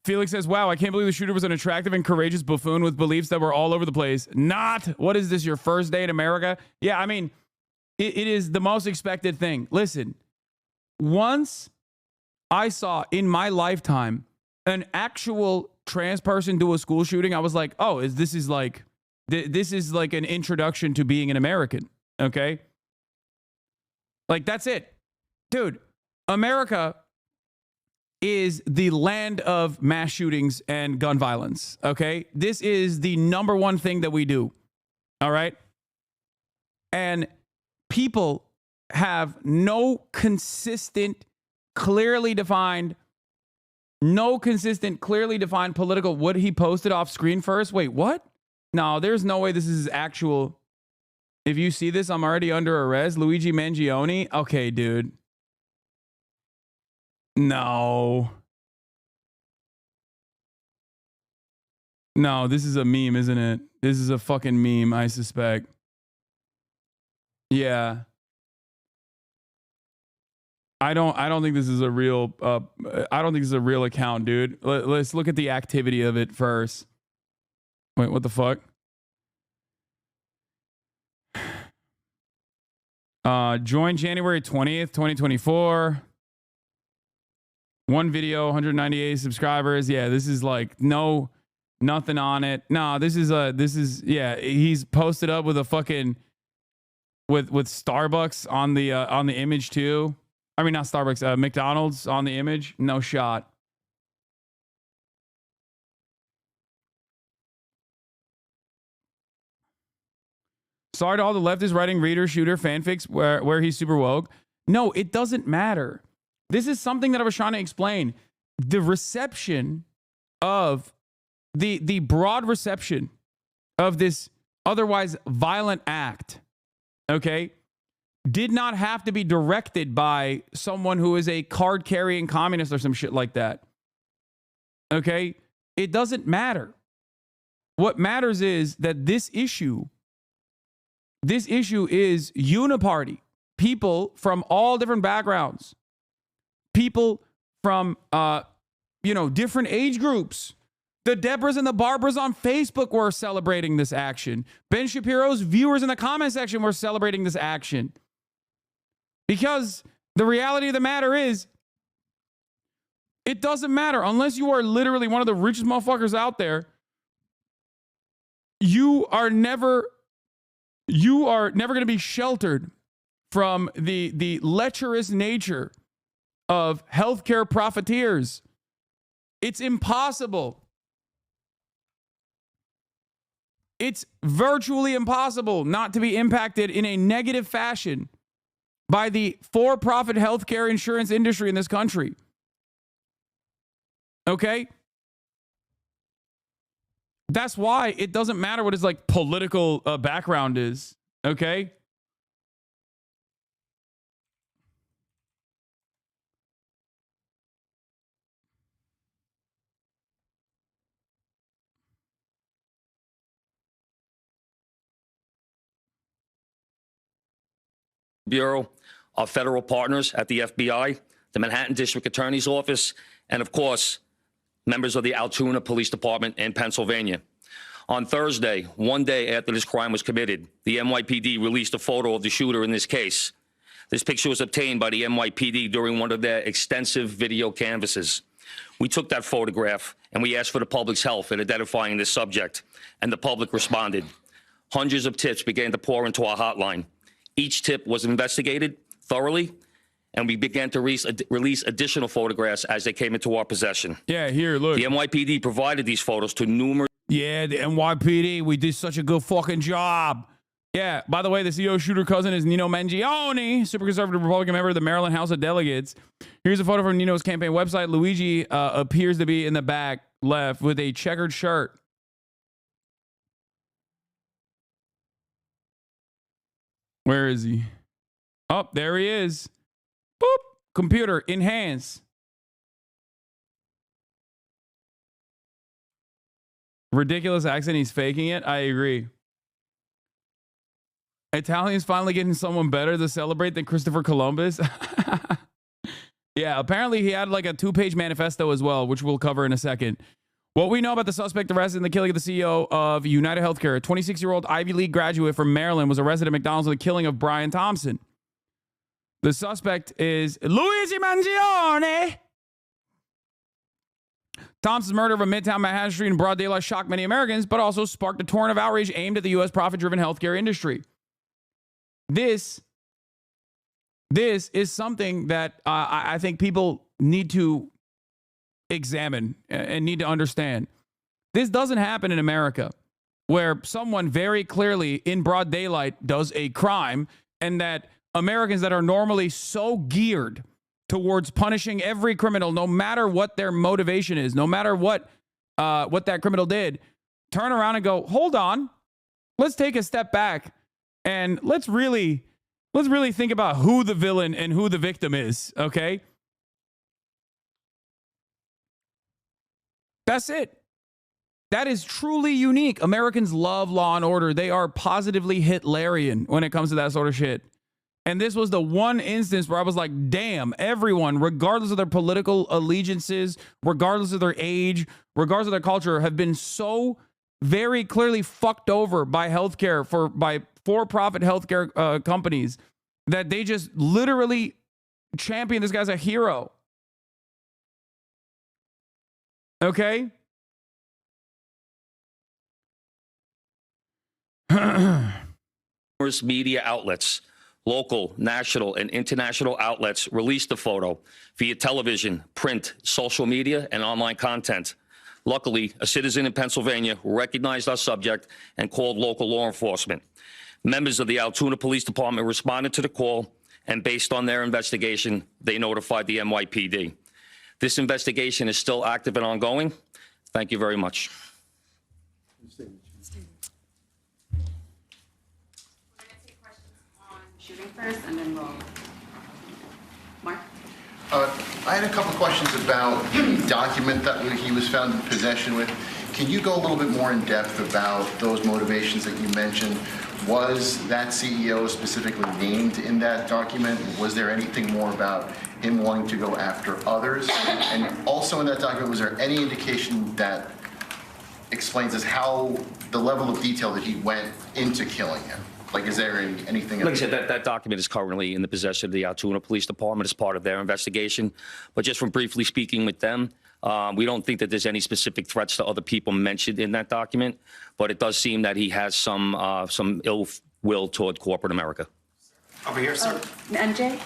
Felix says, wow, I can't believe the shooter was an attractive and courageous buffoon with beliefs that were all over the place. Not, what is this, your first day in America? Yeah, I mean, it is the most expected thing. Listen, once I saw in my lifetime an actual trans person do a school shooting, I was like, oh, this is like an introduction to being an American, okay? Like, that's it. Dude, America is the land of mass shootings and gun violence, okay? This is the number one thing that we do, all right? And people have no consistent, clearly defined political. What he posted off screen first? Wait, what? No, there's no way this is actual. If you see this, I'm already under arrest. Luigi Mangione? Okay, dude. No, this is a meme, isn't it? This is a fucking meme, I suspect. Yeah. I don't think this is a real I don't think this is a real account, dude. Let's look at the activity of it first. Wait, what the fuck? Join January 20th, 2024. One video, 198 subscribers. Yeah, this is like nothing on it. No, this is yeah, he's posted up with a fucking with Starbucks on the image too. I mean, not Starbucks, McDonald's on the image. No shot. Sorry to all the leftists writing reader shooter fanfics where he's super woke. No, it doesn't matter. This is something that I was trying to explain. The reception of the broad reception of this otherwise violent act, okay, did not have to be directed by someone who is a card-carrying communist or some shit like that. Okay? It doesn't matter. What matters is that this issue is uniparty. People from all different backgrounds. People from, different age groups. The Debras and the Barbaras on Facebook were celebrating this action. Ben Shapiro's viewers in the comment section were celebrating this action. Because the reality of the matter is, it doesn't matter. Unless you are literally one of the richest motherfuckers out there, you are never going to be sheltered from the lecherous nature of healthcare profiteers. It's impossible. It's virtually impossible not to be impacted in a negative fashion by the for-profit healthcare insurance industry in this country. Okay? That's why it doesn't matter what his political background is. Okay? Bureau, our federal partners at the FBI, the Manhattan District Attorney's Office, and of course, members of the Altoona Police Department in Pennsylvania. On Thursday, one day after this crime was committed, the NYPD released a photo of the shooter in this case. This picture was obtained by the NYPD during one of their extensive video canvasses. We took that photograph and we asked for the public's help in identifying this subject, and the public responded. Hundreds of tips began to pour into our hotline. Each tip was investigated thoroughly, and we began to release additional photographs as they came into our possession. Yeah, here, look. The NYPD provided these photos to numerous... Yeah, the NYPD, we did such a good fucking job. Yeah, by the way, the CEO shooter cousin is Nino Mangione, super conservative Republican member of the Maryland House of Delegates. Here's a photo from Nino's campaign website. Luigi appears to be in the back left with a checkered shirt. Where is he? Oh, there he is. Boop. Computer, enhance. Ridiculous accent. He's faking it. I agree. Italians finally getting someone better to celebrate than Christopher Columbus. Yeah, apparently he had like a 2-page manifesto as well, which we'll cover in a second. What we know about the suspect arrested in the killing of the CEO of UnitedHealthcare, a 26-year-old Ivy League graduate from Maryland, was arrested at McDonald's in the killing of Brian Thompson. The suspect is Luigi Mangione. Thompson's murder of a Midtown Manhattan street in broad daylight shocked many Americans, but also sparked a torrent of outrage aimed at the U.S. profit-driven healthcare industry. This is something that I think people need to examine and need to understand. This doesn't happen in America, where someone very clearly in broad daylight does a crime, and that Americans that are normally so geared towards punishing every criminal, no matter what their motivation is, no matter what that criminal did, turn around and go, hold on, let's take a step back and let's really think about who the villain and who the victim is, okay? That's it. That is truly unique. Americans love law and order. They are positively Hitlerian when it comes to that sort of shit. And this was the one instance where I was like, damn, everyone, regardless of their political allegiances, regardless of their age, regardless of their culture, have been so very clearly fucked over by healthcare, by for-profit healthcare companies, that they just literally champion this guy's a hero. Okay? Numerous media outlets, local, national, and international outlets released the photo via television, print, social media, and online content. Luckily, a citizen in Pennsylvania recognized our subject and called local law enforcement. Members of the Altoona Police Department responded to the call, and based on their investigation, they notified the NYPD. This investigation is still active and ongoing. Thank you very much. Shooting first, and then we'll. Mark? I had a couple questions about the document that he was found in possession with. Can you go a little bit more in depth about those motivations that you mentioned? Was that CEO specifically named in that document? Was there anything more about him wanting to go after others? And also in that document, was there any indication that explains us how the level of detail that he went into killing him? Like, is there anything? Like I said, that document is currently in the possession of the Altoona Police Department as part of their investigation. But just from briefly speaking with them, we don't think that there's any specific threats to other people mentioned in that document. But it does seem that he has some ill will toward corporate America. Over here, sir. NJ?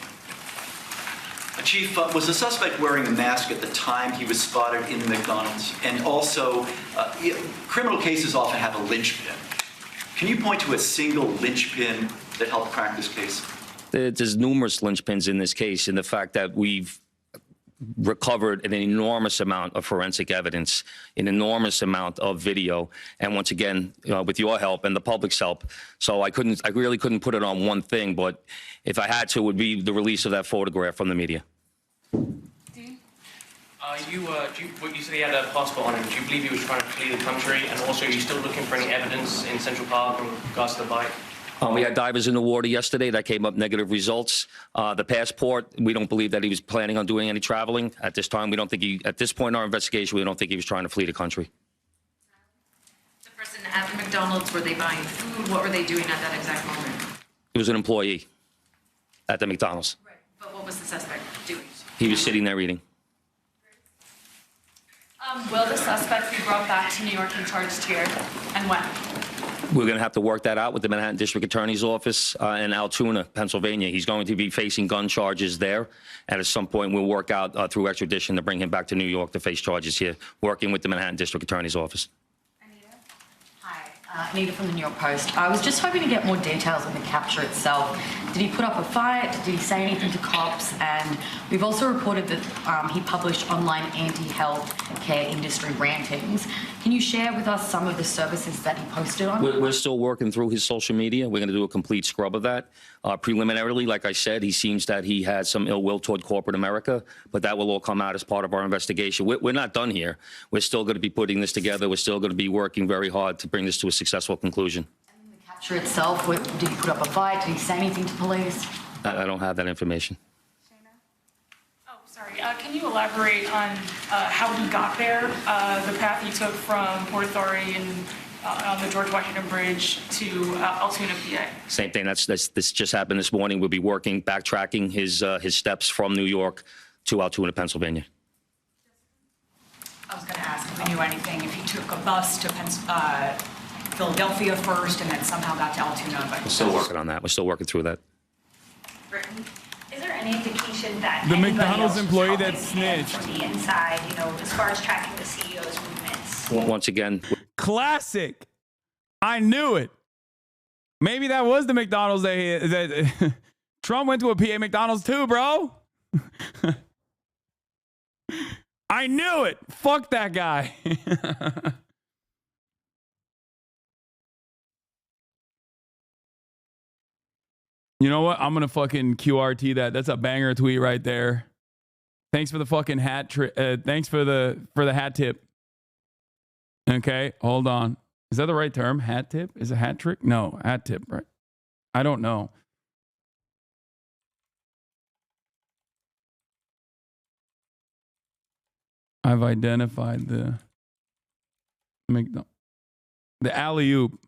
Chief, was the suspect wearing a mask at the time he was spotted in the McDonald's? And also, criminal cases often have a linchpin. Can you point to a single linchpin that helped crack this case? There's numerous linchpins in this case, in the fact that we've recovered an enormous amount of forensic evidence, an enormous amount of video, and once again, with your help and the public's help. So I really couldn't put it on one thing, but if I had to, it would be the release of that photograph from the media. You said he had a passport on him. Do you believe he was trying to flee the country? And also, are you still looking for any evidence in Central Park in regards to the bike? We had divers in the water yesterday that came up negative results. The passport, we don't believe that he was planning on doing any traveling at this time. We don't think at this point in our investigation, we don't think he was trying to flee the country. The person at the McDonald's, were they buying food? What were they doing at that exact moment? He was an employee at the McDonald's. Right. But what was the suspect doing? He was sitting there eating. Will the suspect be brought back to New York and charged here? And when? We're going to have to work that out with the Manhattan District Attorney's Office in Altoona, Pennsylvania. He's going to be facing gun charges there. And at some point, we'll work out through extradition to bring him back to New York to face charges here, working with the Manhattan District Attorney's Office. Anita? Hi. Anita from the New York Post. I was just hoping to get more details on the capture itself. Did he put up a fight? Did he say anything to cops? And we've also reported that he published online anti-health care industry rantings. Can you share with us some of the services that he posted on? We're still working through his social media. We're going to do a complete scrub of that. Preliminarily, like I said, he seems that he had some ill will toward corporate America, but that will all come out as part of our investigation. We're not done here. We're still going to be putting this together. We're still going to be working very hard to bring this to a successful conclusion. And the capture itself, did he put up a fight? Did he say anything to police? I don't have that information. Oh, sorry. Can you elaborate on how he got there, the path he took from Port Authority and on the George Washington Bridge to Altoona, PA? Same thing. This just happened this morning. We'll be working, backtracking his steps from New York to Altoona, Pennsylvania. I was going to ask if we knew anything, if he took a bus to Philadelphia first and then somehow got to Altoona. But We're still working on that. We're still working through that. Britain. Is there any indication that The anybody McDonald's else employee is helping that him snitched. from the inside, you know, as far as tracking the CEO's movements? Once again, Classic. I knew it. Maybe that was the McDonald's that Trump went to a PA McDonald's too, bro. I knew it. Fuck that guy. You know what? I'm going to fucking QRT that. That's a banger tweet right there. Thanks for the fucking hat. Thanks for the hat tip. Okay, hold on. Is that the right term? Hat tip? Is a hat trick? No, hat tip, right? I don't know. I've identified the alley-oop.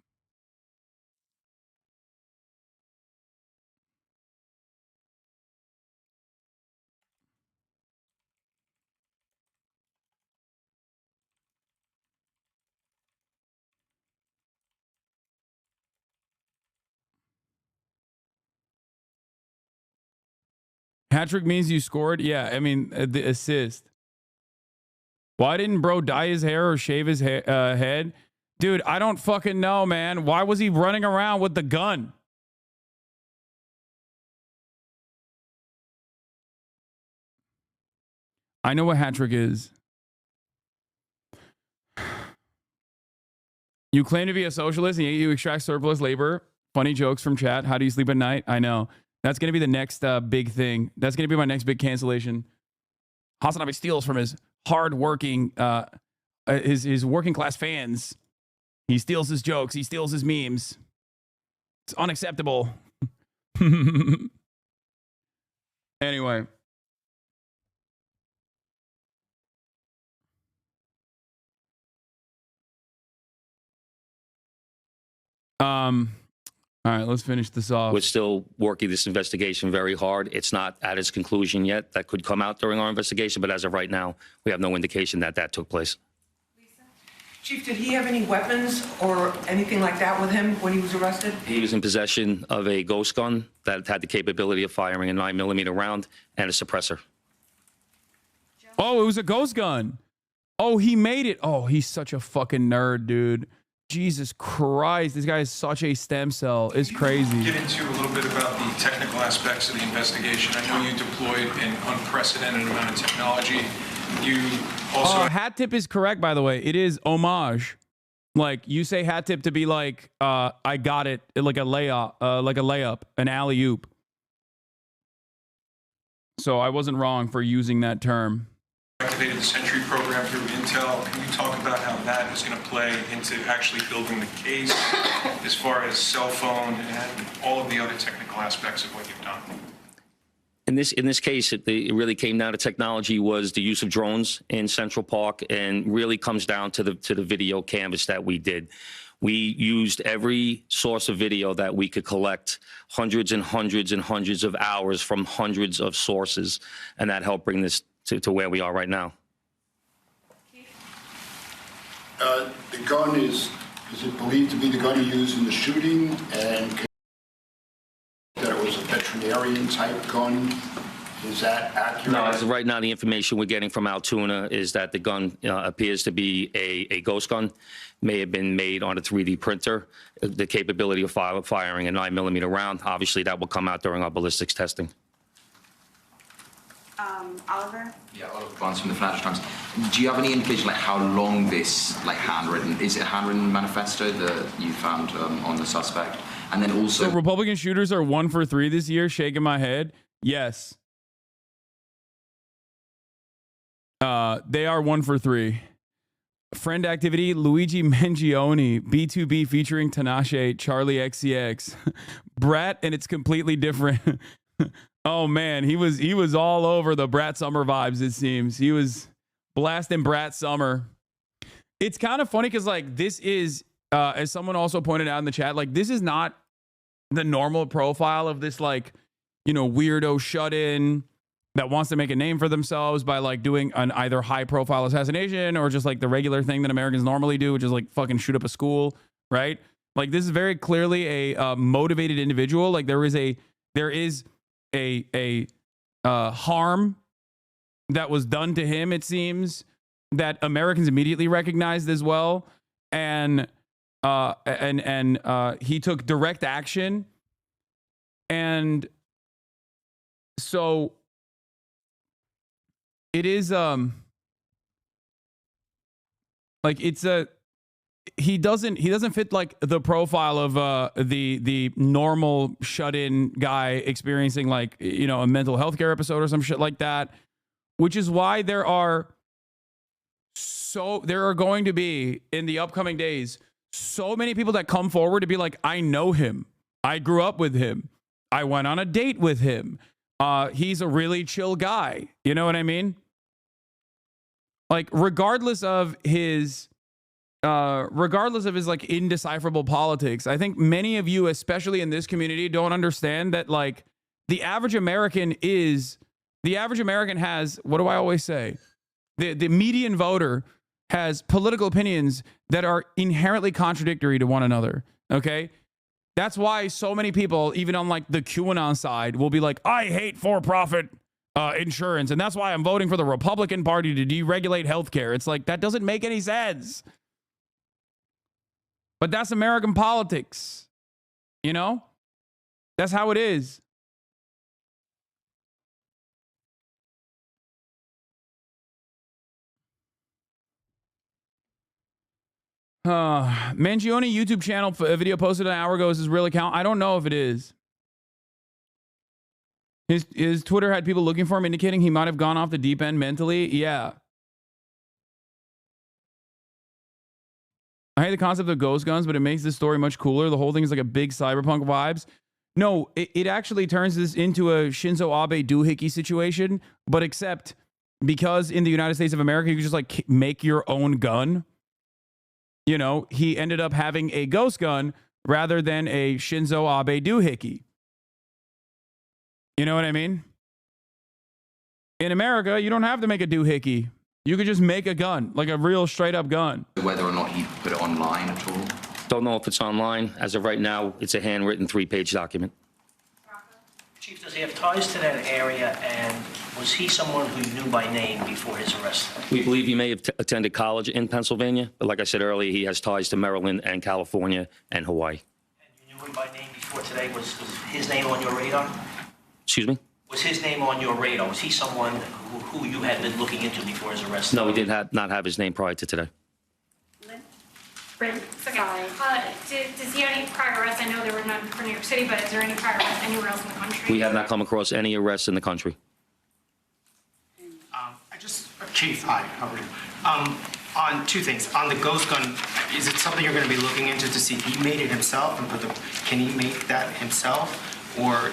Hat trick means you scored? Yeah, I mean, the assist. Why didn't bro dye his hair or shave his head? Dude, I don't fucking know, man. Why was he running around with the gun? I know what hat trick is. You claim to be a socialist and yet you extract surplus labor. Funny jokes from chat. How do you sleep at night? I know. That's going to be the next big thing. That's going to be my next big cancellation. Hasanabi steals from his hard-working, his working class fans. He steals his jokes. He steals his memes. It's unacceptable. Anyway. All right, let's finish this off. We're still working this investigation very hard. It's not at its conclusion yet. That could come out during our investigation, but as of right now, we have no indication that that took place. Chief, did he have any weapons or anything like that with him when he was arrested? He was in possession of a ghost gun that had the capability of firing a 9mm round and a suppressor. Oh, it was a ghost gun. Oh, he made it. Oh, he's such a fucking nerd, dude. Jesus Christ, this guy is such a stem cell. It's crazy. Get into a little bit about the technical aspects of the investigation. I know you deployed an unprecedented amount of technology. You also... hat tip is correct, by the way. It is homage. Like, you say hat tip to be like, I got it, like a layup, an alley-oop. So I wasn't wrong for using that term. Activated the Sentry program through Intel. Can you talk about how that is going to play into actually building the case as far as cell phone and all of the other technical aspects of what you've done? In this case, it really came down to technology was the use of drones in Central Park, and really comes down to the video canvas that we did. We used every source of video that we could collect, hundreds and hundreds and hundreds of hours from hundreds of sources, and that helped bring this to where we are right now. The gun is it believed to be the gun he used in the shooting, and that it was a veterinarian type gun, Is that accurate? No, as of right now, the information we're getting from Altoona is that the gun appears to be a ghost gun, may have been made on a 3D printer, the capability of firing a 9mm round. Obviously, that will come out during our ballistics testing. Oliver? Yeah, Oliver Barnes from the Financial Times. Do you have any indication like how long this handwritten, is it a handwritten manifesto that you found on the suspect? And then also... So Republican shooters are 1 for 3 this year, shaking my head. Yes. They are 1 for 3. Friend activity, Luigi Mangione, B2B featuring Tinashe, Charlie XCX. Brat, and it's completely different. Oh man, he was all over the Brat Summer vibes, it seems. He was blasting Brat Summer. It's kind of funny because like this is, as someone also pointed out in the chat, like this is not the normal profile of this like, you know, weirdo shut-in that wants to make a name for themselves by like doing an either high profile assassination or just like the regular thing that Americans normally do, which is like fucking shoot up a school, right? Like this is very clearly a motivated individual. Like there is a harm that was done to him, it seems, that Americans immediately recognized as well. And he took direct action. And so it is like it's a he doesn't fit like the profile of the normal shut-in guy experiencing like, you know, a mental health care episode or some shit like that, which is why there are going to be in the upcoming days so many people that come forward to be like, I know him, I grew up with him, I went on a date with him, he's a really chill guy, you know what I mean? Like regardless of his like indecipherable politics, I think many of you, especially in this community, don't understand that like the average American has, what do I always say? The median voter has political opinions that are inherently contradictory to one another. Okay. That's why so many people, even on like the QAnon side, will be like, I hate for-profit insurance. And that's why I'm voting for the Republican Party to deregulate healthcare. It's like, that doesn't make any sense. But that's American politics. You know? That's how it is. Mangione YouTube channel, a video posted an hour ago, is his real account. I don't know if it is. His Twitter had people looking for him, indicating he might have gone off the deep end mentally. Yeah. I hate the concept of ghost guns, but it makes this story much cooler. The whole thing is like a big cyberpunk vibes. No, it actually turns this into a Shinzo Abe doohickey situation, but except because in the United States of America, you can just like make your own gun. You know, he ended up having a ghost gun rather than a Shinzo Abe doohickey. You know what I mean? In America, you don't have to make a doohickey. You could just make a gun, like a real straight up gun. Whether or not he put it online at all? Don't know if it's online. As of right now, it's a handwritten 3-page document. Chief, does he have ties to that area, and was he someone who you knew by name before his arrest? We believe he may have attended college in Pennsylvania, but like I said earlier, he has ties to Maryland and California and Hawaii. And you knew him by name before today. Was his name on your radar? Excuse me? Was his name on your radar? Was he someone who you had been looking into before his arrest? No, we did not have his name prior to today. Brent, does he have any prior arrests? I know there were none for New York City, but is there any prior arrests anywhere else in the country? We have not come across any arrests in the country. Chief, hi, how are you? On two things. On the ghost gun, is it something you're going to be looking into to see if he made it himself? And can he make that himself? Or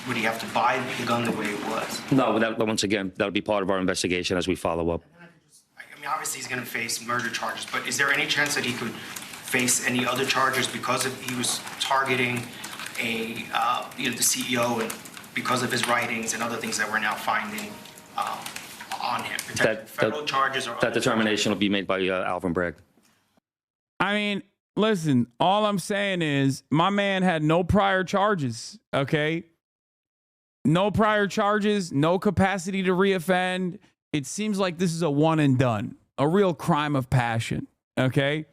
would he have to buy the gun the way it was? No, once again, that'll be part of our investigation as we follow up. I mean, obviously he's going to face murder charges, but is there any chance that he could face any other charges because he was targeting the CEO and because of his writings and other things that we're now finding on him? Federal charges or that determination will be made by Alvin Bragg. I mean, listen, all I'm saying is my man had no prior charges, okay? No prior charges, no capacity to reoffend. It seems like this is a one and done, a real crime of passion. Okay.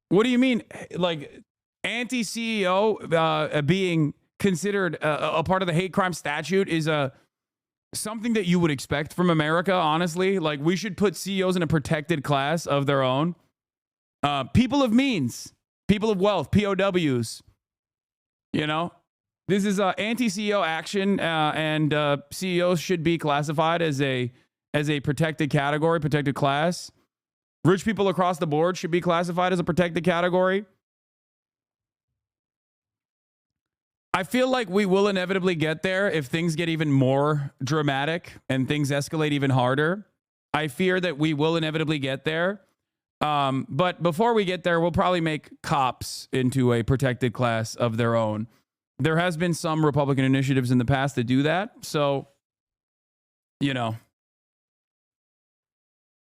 What do you mean? Like anti-CEO being considered a part of the hate crime statute is something that you would expect from America, honestly. Like we should put CEOs in a protected class of their own. People of means, people of wealth, POWs, you know, this is anti-CEO action, and CEOs should be classified as a protected category, protected class. Rich people across the board should be classified as a protected category. I feel like we will inevitably get there if things get even more dramatic and things escalate even harder. I fear that we will inevitably get there. But before we get there, we'll probably make cops into a protected class of their own. There has been some Republican initiatives in the past that do that. So, you know,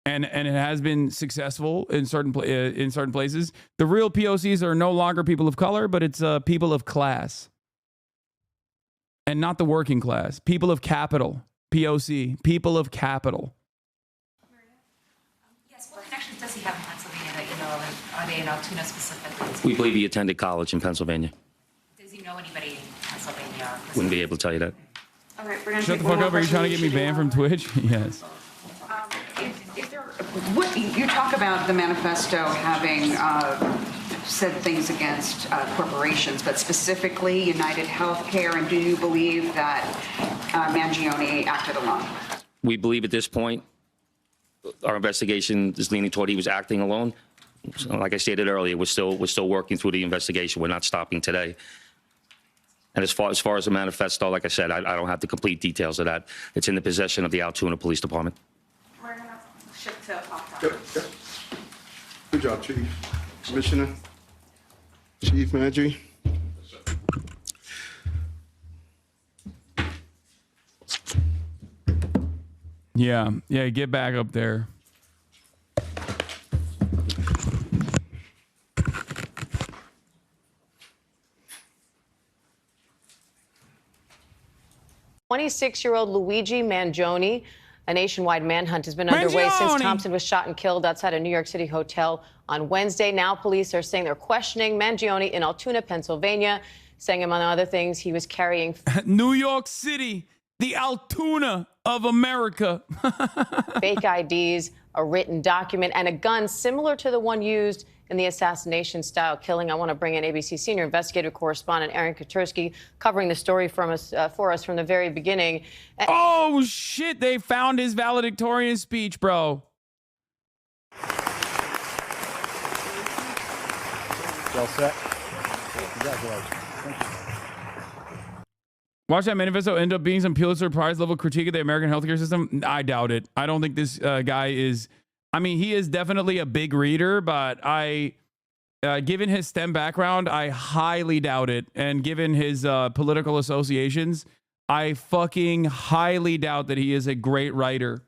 and it has been successful in certain places. The real POCs are no longer people of color, but it's people of class. And not the working class. People of capital. POC. People of capital. Yes, what connections does he have in Pennsylvania that you know of? Are they in Altoona specifically? We believe he attended college in Pennsylvania. Does he know anybody in Pennsylvania? Wouldn't be able to tell you that. All right, we're going to Shut the fuck up. Are you trying to get me banned from Twitch? Yes. What you talk about the manifesto having said things against corporations, but specifically UnitedHealthcare, and do you believe that Mangione acted alone? We believe at this point, our investigation is leaning toward he was acting alone. So like I stated earlier, we're still working through the investigation. We're not stopping today. And as far as the manifesto, like I said, I don't have the complete details of that. It's in the possession of the Altoona Police Department. We're going to shift to Yep. Good job, Chief. Commissioner. Chief Mangione. Yeah, get back up there. "26-year-old Luigi Mangione. A nationwide manhunt has been underway since Thompson was shot and killed outside a New York City hotel on Wednesday. Now police are saying they're questioning Mangione in Altoona, Pennsylvania, saying, among other things, he was carrying New York City, the Altoona of America. fake IDs, a written document, and a gun similar to the one used in the assassination-style killing. I want to bring in ABC senior investigative correspondent Aaron Katursky, covering the story for us from the very beginning. Oh, shit. They found his valedictorian speech, bro. Well set. Congratulations. Thank you. Watch that manifesto end up being some Pulitzer Prize level critique of the American healthcare system. I doubt it. I don't think this guy is... I mean, he is definitely a big reader, but given his STEM background, I highly doubt it. And given his political associations, I fucking highly doubt that he is a great writer.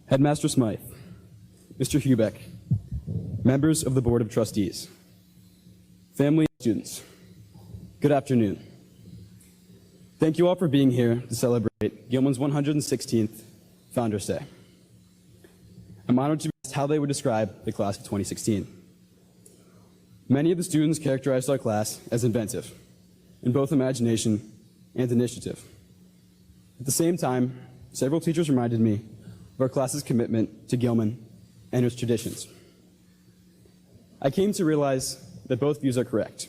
Headmaster Smythe, Mr. Hubeck, members of the Board of Trustees, family and students, good afternoon. Thank you all for being here to celebrate Gilman's 116th Founders Day. I'm honored to be asked how they would describe the class of 2016. Many of the students characterized our class as inventive, in both imagination and initiative. At the same time, several teachers reminded me of our class's commitment to Gilman and its traditions. I came to realize that both views are correct.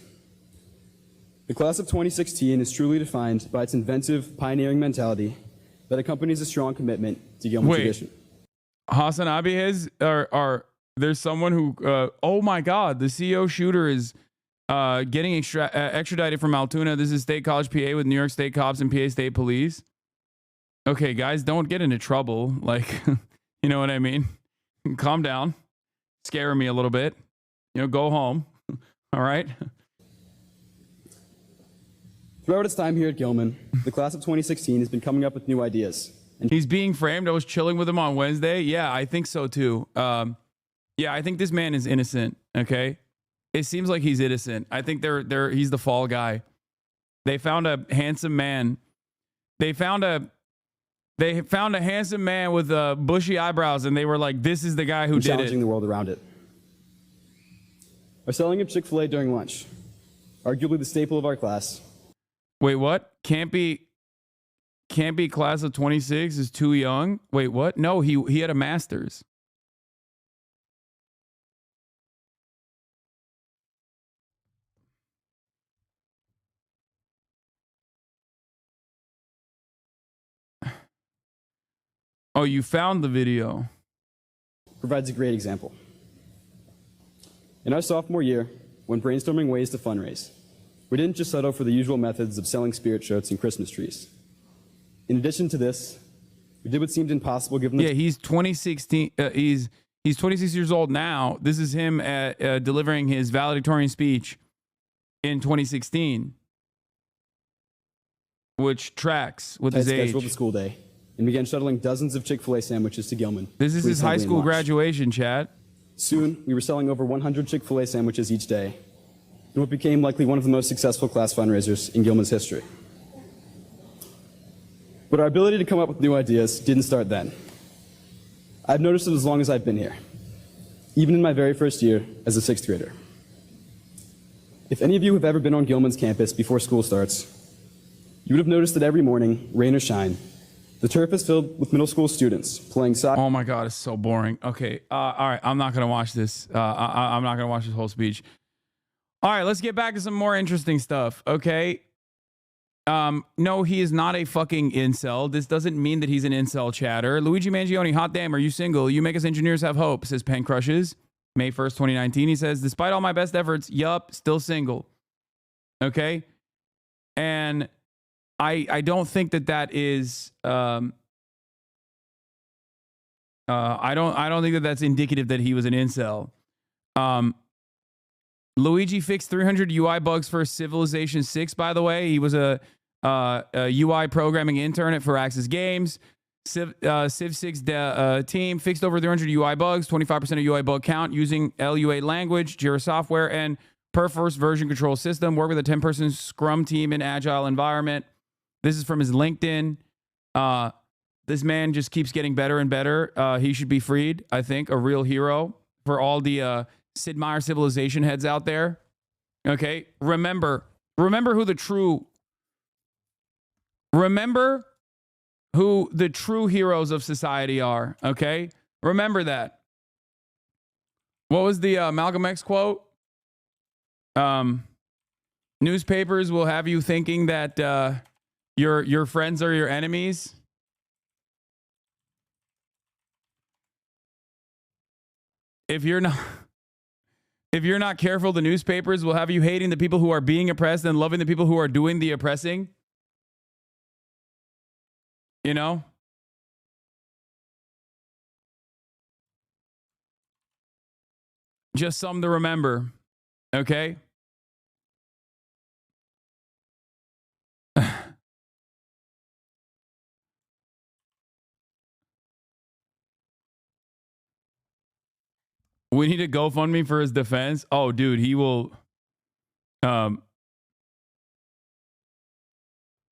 The class of 2016 is truly defined by its inventive, pioneering mentality that accompanies a strong commitment to Gilman tradition. Hasanabi has, or there's someone who, oh my God, the CEO shooter is getting extradited from Altoona. This is State College, PA, with New York State cops and PA State Police. Okay, guys, don't get into trouble. Like, you know what I mean? Calm down. Scare me a little bit. You know, go home. All right? Throughout its time here at Gilman, the class of 2016 has been coming up with new ideas. He's being framed. I was chilling with him on Wednesday. Yeah, I think so too. Yeah, I think this man is innocent. Okay, it seems like he's innocent. I think he's the fall guy. They found a handsome man. They found a handsome man with bushy eyebrows, and they were like, "This is the guy who did it." Challenging the world around it. Our selling of Chick-fil-A during lunch, arguably the staple of our class. Wait, what? Can't be class of 26 is too young. Wait, what? No, he had a master's. Oh, you found the video. Provides a great example. In our sophomore year, when brainstorming ways to fundraise, we didn't just settle for the usual methods of selling spirit shirts and Christmas trees. In addition to this, we did what seemed impossible given the... Yeah, he's 2016. He's 26 years old now. This is him delivering his valedictorian speech in 2016, which tracks with his age. Scheduled the school day and began shuttling dozens of Chick-fil-A sandwiches to Gilman. This is his high school graduation, chat. Soon, we were selling over 100 Chick-fil-A sandwiches each day, in what became likely one of the most successful class fundraisers in Gilman's history. But our ability to come up with new ideas didn't start then. I've noticed it as long as I've been here, even in my very first year as a sixth grader. If any of you have ever been on Gilman's campus before school starts, you would have noticed that every morning, rain or shine, the turf is filled with middle school students playing soccer. Oh my God, it's so boring. Okay, all right, I'm not gonna watch this. I'm not gonna watch this whole speech. All right, let's get back to some more interesting stuff. Okay. No, he is not a fucking incel. This doesn't mean that he's an incel chatter. Luigi Mangione, hot damn, are you single? You make us engineers have hope, says Pen Crushes. May 1st, 2019. He says, despite all my best efforts, yup, still single. Okay. And I don't think that is I don't think that that's indicative that he was an incel. Luigi fixed 300 UI bugs for Civilization 6, by the way. He was a UI programming intern at Firaxis Games. Civ 6 team fixed over 300 UI bugs, 25% of UI bug count using LUA language, Jira software, and Perforce version control system. Work with a 10-person Scrum team in agile environment. This is from his LinkedIn. This man just keeps getting better and better. He should be freed, I think. A real hero for all the Sid Meier Civilization heads out there. Okay, remember who the true heroes of society are. Okay, remember that. What was the Malcolm X quote? Newspapers will have you thinking that your friends are your enemies. If you're not careful, the newspapers will have you hating the people who are being oppressed and loving the people who are doing the oppressing. You know? Just something to remember. Okay? We need a GoFundMe for his defense. Oh, dude, he will.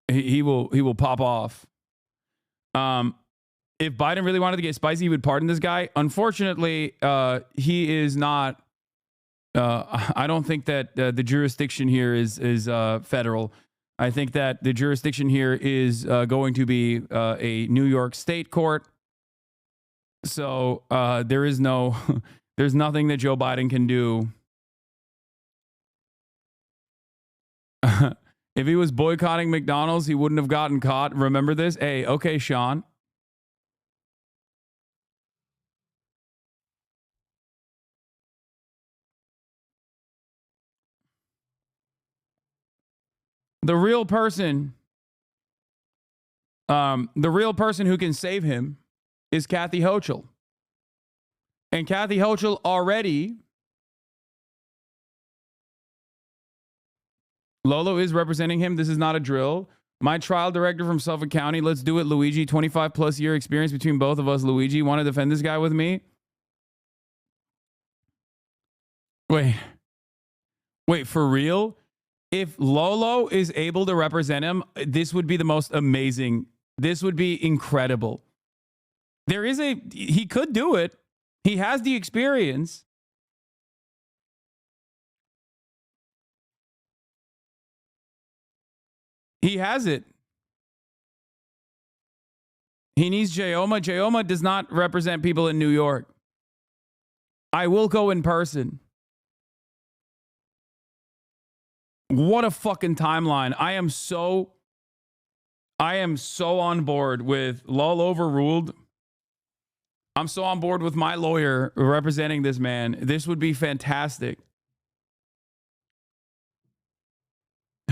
He will pop off. If Biden really wanted to get spicy, he would pardon this guy. Unfortunately, he is not. I don't think that the jurisdiction here is federal. I think that the jurisdiction here is going to be a New York State court. So there is no. There's nothing that Joe Biden can do. If he was boycotting McDonald's, he wouldn't have gotten caught. Remember this? Hey, okay, Sean. The real person who can save him is Kathy Hochul. And Kathy Hochul already, Lolo is representing him. This is not a drill. My trial director from Suffolk County. Let's do it, Luigi. 25 plus year experience between both of us, Luigi. Want to defend this guy with me? Wait, for real? If Lolo is able to represent him, this would be the most amazing. This would be incredible. He could do it. He has the experience. He has it. He needs Jayoma. Jayoma does not represent people in New York. I will go in person. What a fucking timeline. I am so on board with Lull overruled. I'm so on board with my lawyer representing this man. This would be fantastic.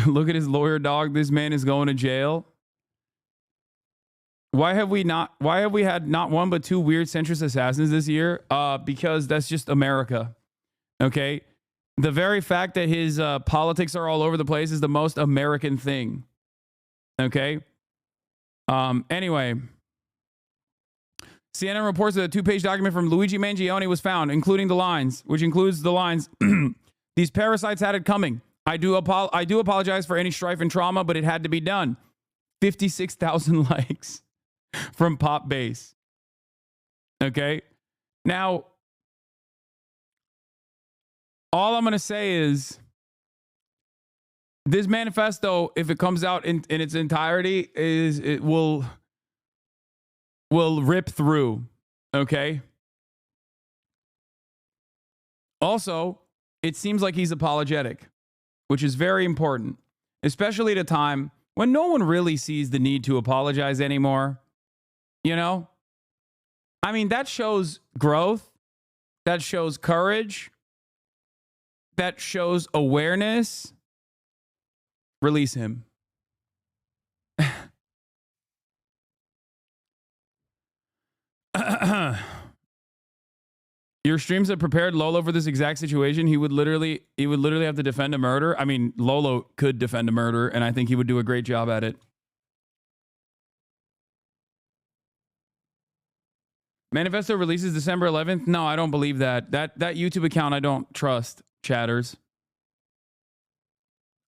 Look at his lawyer, dog. This man is going to jail. Why have we had not one but two weird centrist assassins this year? Because that's just America. Okay? The very fact that his politics are all over the place is the most American thing. Okay? Anyway, CNN reports that a 2-page document from Luigi Mangione was found, including the lines, which includes the lines, these parasites had it coming. I do apologize for any strife and trauma, but it had to be done. 56,000 likes from Pop Base. Okay? Now, all I'm going to say is this manifesto, if it comes out in its entirety, it will rip through. Okay? Also, it seems like he's apologetic, which is very important, especially at a time when no one really sees the need to apologize anymore. You know? I mean, that shows growth. That shows courage. That shows awareness. Release him. Your streams have prepared Lolo for this exact situation. He would literally have to defend a murder. I mean, Lolo could defend a murder, and I think he would do a great job at it. Manifesto releases December 11th. No, I don't believe that. That YouTube account I don't trust, chatters.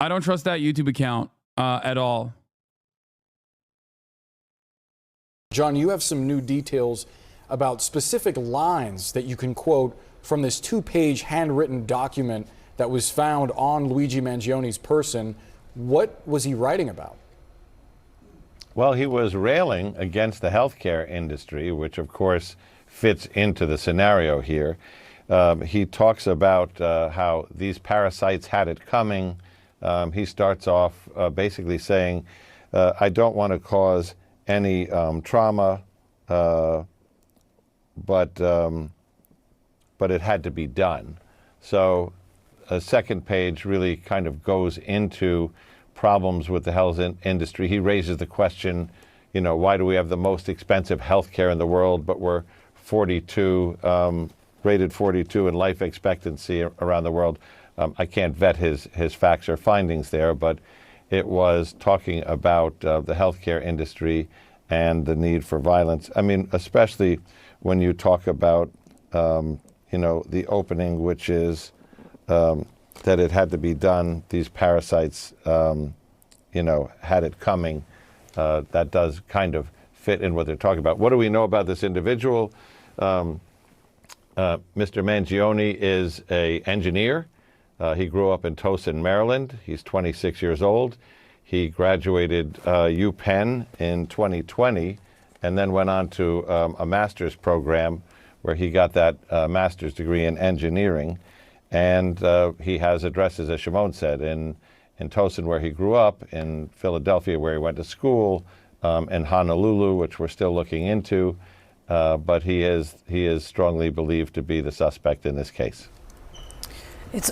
I don't trust that YouTube account at all. John, you have some new details about specific lines that you can quote from this 2-page handwritten document that was found on Luigi Mangione's person. What was he writing about? Well, he was railing against the healthcare industry, which of course fits into the scenario here. He talks about how these parasites had it coming. He starts off basically saying, I don't want to cause any trauma, but it had to be done. So a second page really kind of goes into problems with the health industry. He raises the question, you know, why do we have the most expensive healthcare in the world, but we're 42, rated 42 in life expectancy around the world? I can't vet his facts or findings there, but it was talking about the healthcare industry and the need for violence. I mean, especially when you talk about, you know, the opening, which is that it had to be done. These parasites, you know, had it coming. That does kind of fit in what they're talking about. What do we know about this individual? Mr. Mangione is an engineer. He grew up in Towson, Maryland. He's 26 years old. He graduated UPenn in 2020 and then went on to a master's program where he got that master's degree in engineering. And he has addresses, as Shimon said, in Towson, where he grew up, in Philadelphia, where he went to school, in Honolulu, which we're still looking into. But he is strongly believed to be the suspect in this case. It's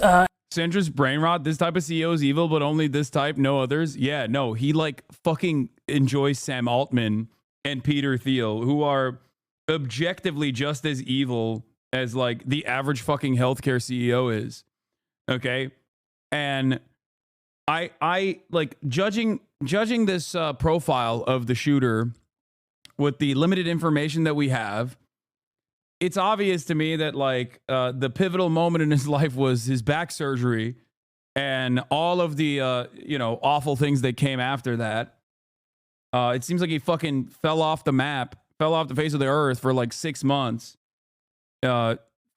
centrist brain rot. This type of CEO is evil, but only this type, no others. Yeah, no, he like fucking enjoys Sam Altman and Peter Thiel, who are objectively just as evil as like the average fucking healthcare CEO is. Okay. And I like judging this profile of the shooter with the limited information that we have. it's obvious to me that like the pivotal moment in his life was his back surgery and all of the awful things that came after that. It seems like he fucking fell off the map, fell off the face of the earth for like 6 months,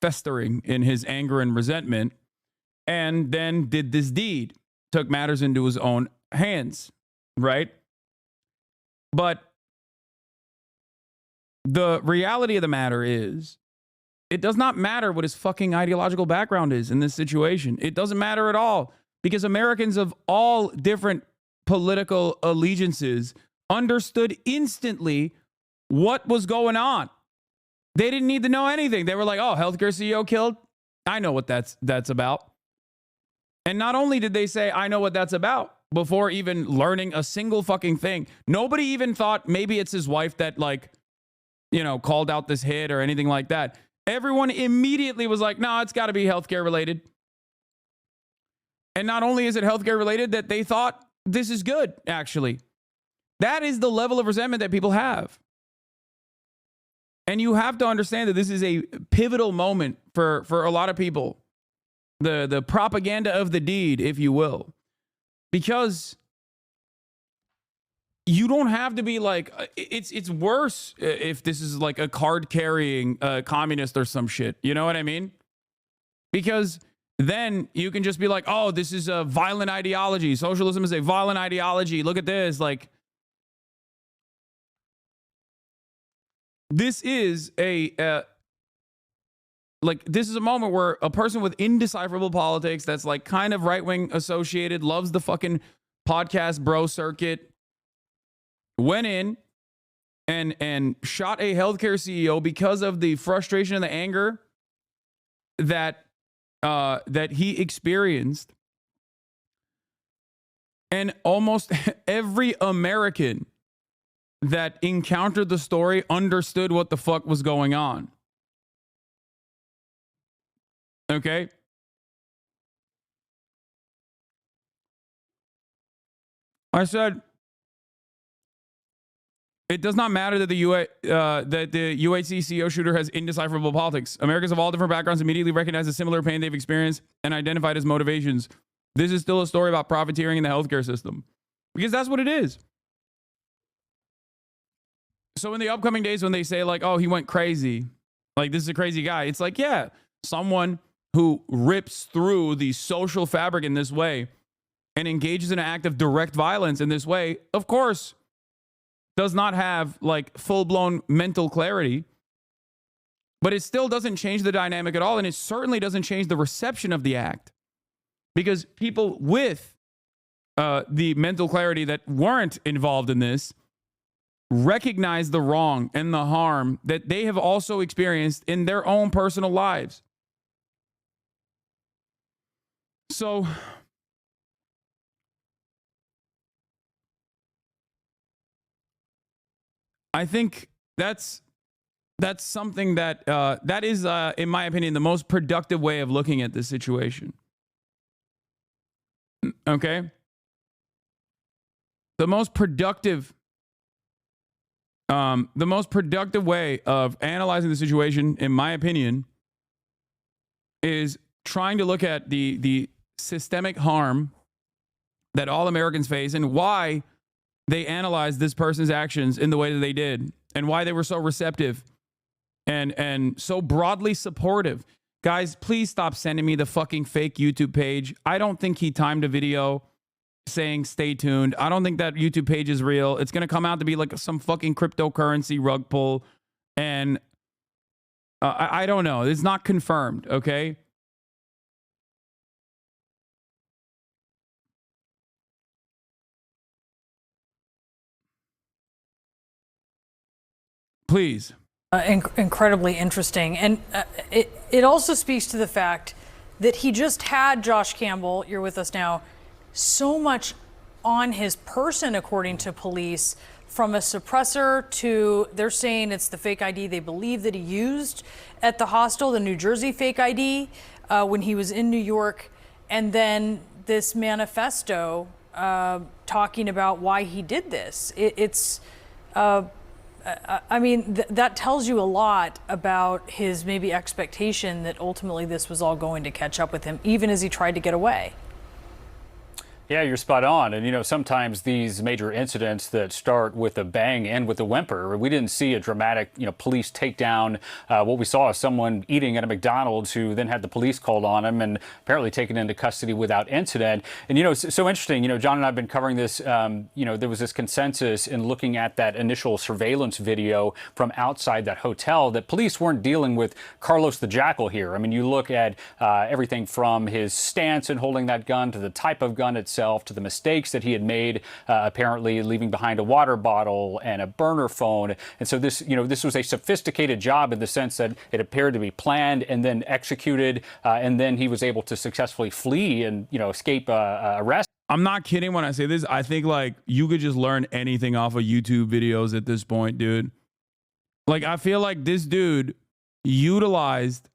festering in his anger and resentment, and then did this deed, took matters into his own hands, right? But the reality of the matter is, it does not matter what his fucking ideological background is in this situation. It doesn't matter at all, because Americans of all different political allegiances understood instantly what was going on. They didn't need to know anything. They were like, oh, healthcare CEO killed? I know what that's about. And not only did they say, I know what that's about, before even learning a single fucking thing, nobody even thought maybe it's his wife that called out this hit or anything like that. Everyone immediately was like, no, it's got to be healthcare related. And not only is it healthcare related, that they thought this is good, actually. That is the level of resentment that people have. And you have to understand that this is a pivotal moment for a lot of people. The propaganda of the deed, if you will. Because you don't have to be like, it's worse if this is like a card-carrying communist or some shit. You know what I mean? Because then you can just be like, oh, this is a violent ideology. Socialism is a violent ideology. Look at this. Like, this is this is a moment where a person with indecipherable politics that's like kind of right-wing associated, loves the fucking podcast bro circuit, went in and shot a healthcare CEO because of the frustration and the anger that he experienced. And almost every American that encountered the story understood what the fuck was going on. Okay? I said, it does not matter that the UHC CEO shooter has indecipherable politics. Americans of all different backgrounds immediately recognize the similar pain they've experienced and identified as motivations. This is still a story about profiteering in the healthcare system. Because that's what it is. So in the upcoming days when they say like, oh, he went crazy, like this is a crazy guy, it's like, yeah, someone who rips through the social fabric in this way and engages in an act of direct violence in this way, of course, does not have like full-blown mental clarity. But it still doesn't change the dynamic at all, and it certainly doesn't change the reception of the act. Because people with the mental clarity that weren't involved in this recognize the wrong and the harm that they have also experienced in their own personal lives. So I think that's something that that is, in my opinion, the most productive way of looking at this situation. Okay? The most productive way of analyzing the situation, in my opinion, is trying to look at the systemic harm that all Americans face and why they analyzed this person's actions in the way that they did and why they were so receptive and so broadly supportive. Guys, please stop sending me the fucking fake YouTube page. I don't think he timed a video saying stay tuned. I don't think that YouTube page is real. It's going to come out to be like some fucking cryptocurrency rug pull. And I don't know. It's not confirmed, okay? Please. Incredibly interesting. And it also speaks to the fact that he just had Josh Campbell, you're with us now, so much on his person, according to police, from a suppressor to, they're saying it's the fake ID they believe that he used at the hostel, the New Jersey fake ID, when he was in New York, and then this manifesto talking about why he did this. It's I mean, that tells you a lot about his maybe expectation that ultimately this was all going to catch up with him, even as he tried to get away. Yeah, you're spot on. And, you know, sometimes these major incidents that start with a bang end with a whimper. We didn't see a dramatic, you know, police takedown. What we saw is someone eating at a McDonald's who then had the police called on him and apparently taken into custody without incident. And, you know, it's so interesting. You know, John and I have been covering this. You know, there was this consensus in looking at that initial surveillance video from outside that hotel that police weren't dealing with Carlos the Jackal here. I mean, you look at everything from his stance in holding that gun to the type of gun itself, to the mistakes that he had made, apparently leaving behind a water bottle and a burner phone. And so this, you know, this was a sophisticated job in the sense that it appeared to be planned and then executed, and then he was able to successfully flee and, you know, escape arrest. I'm not kidding when I say this. I think like you could just learn anything off of YouTube videos at this point, dude. Like I feel like this dude utilized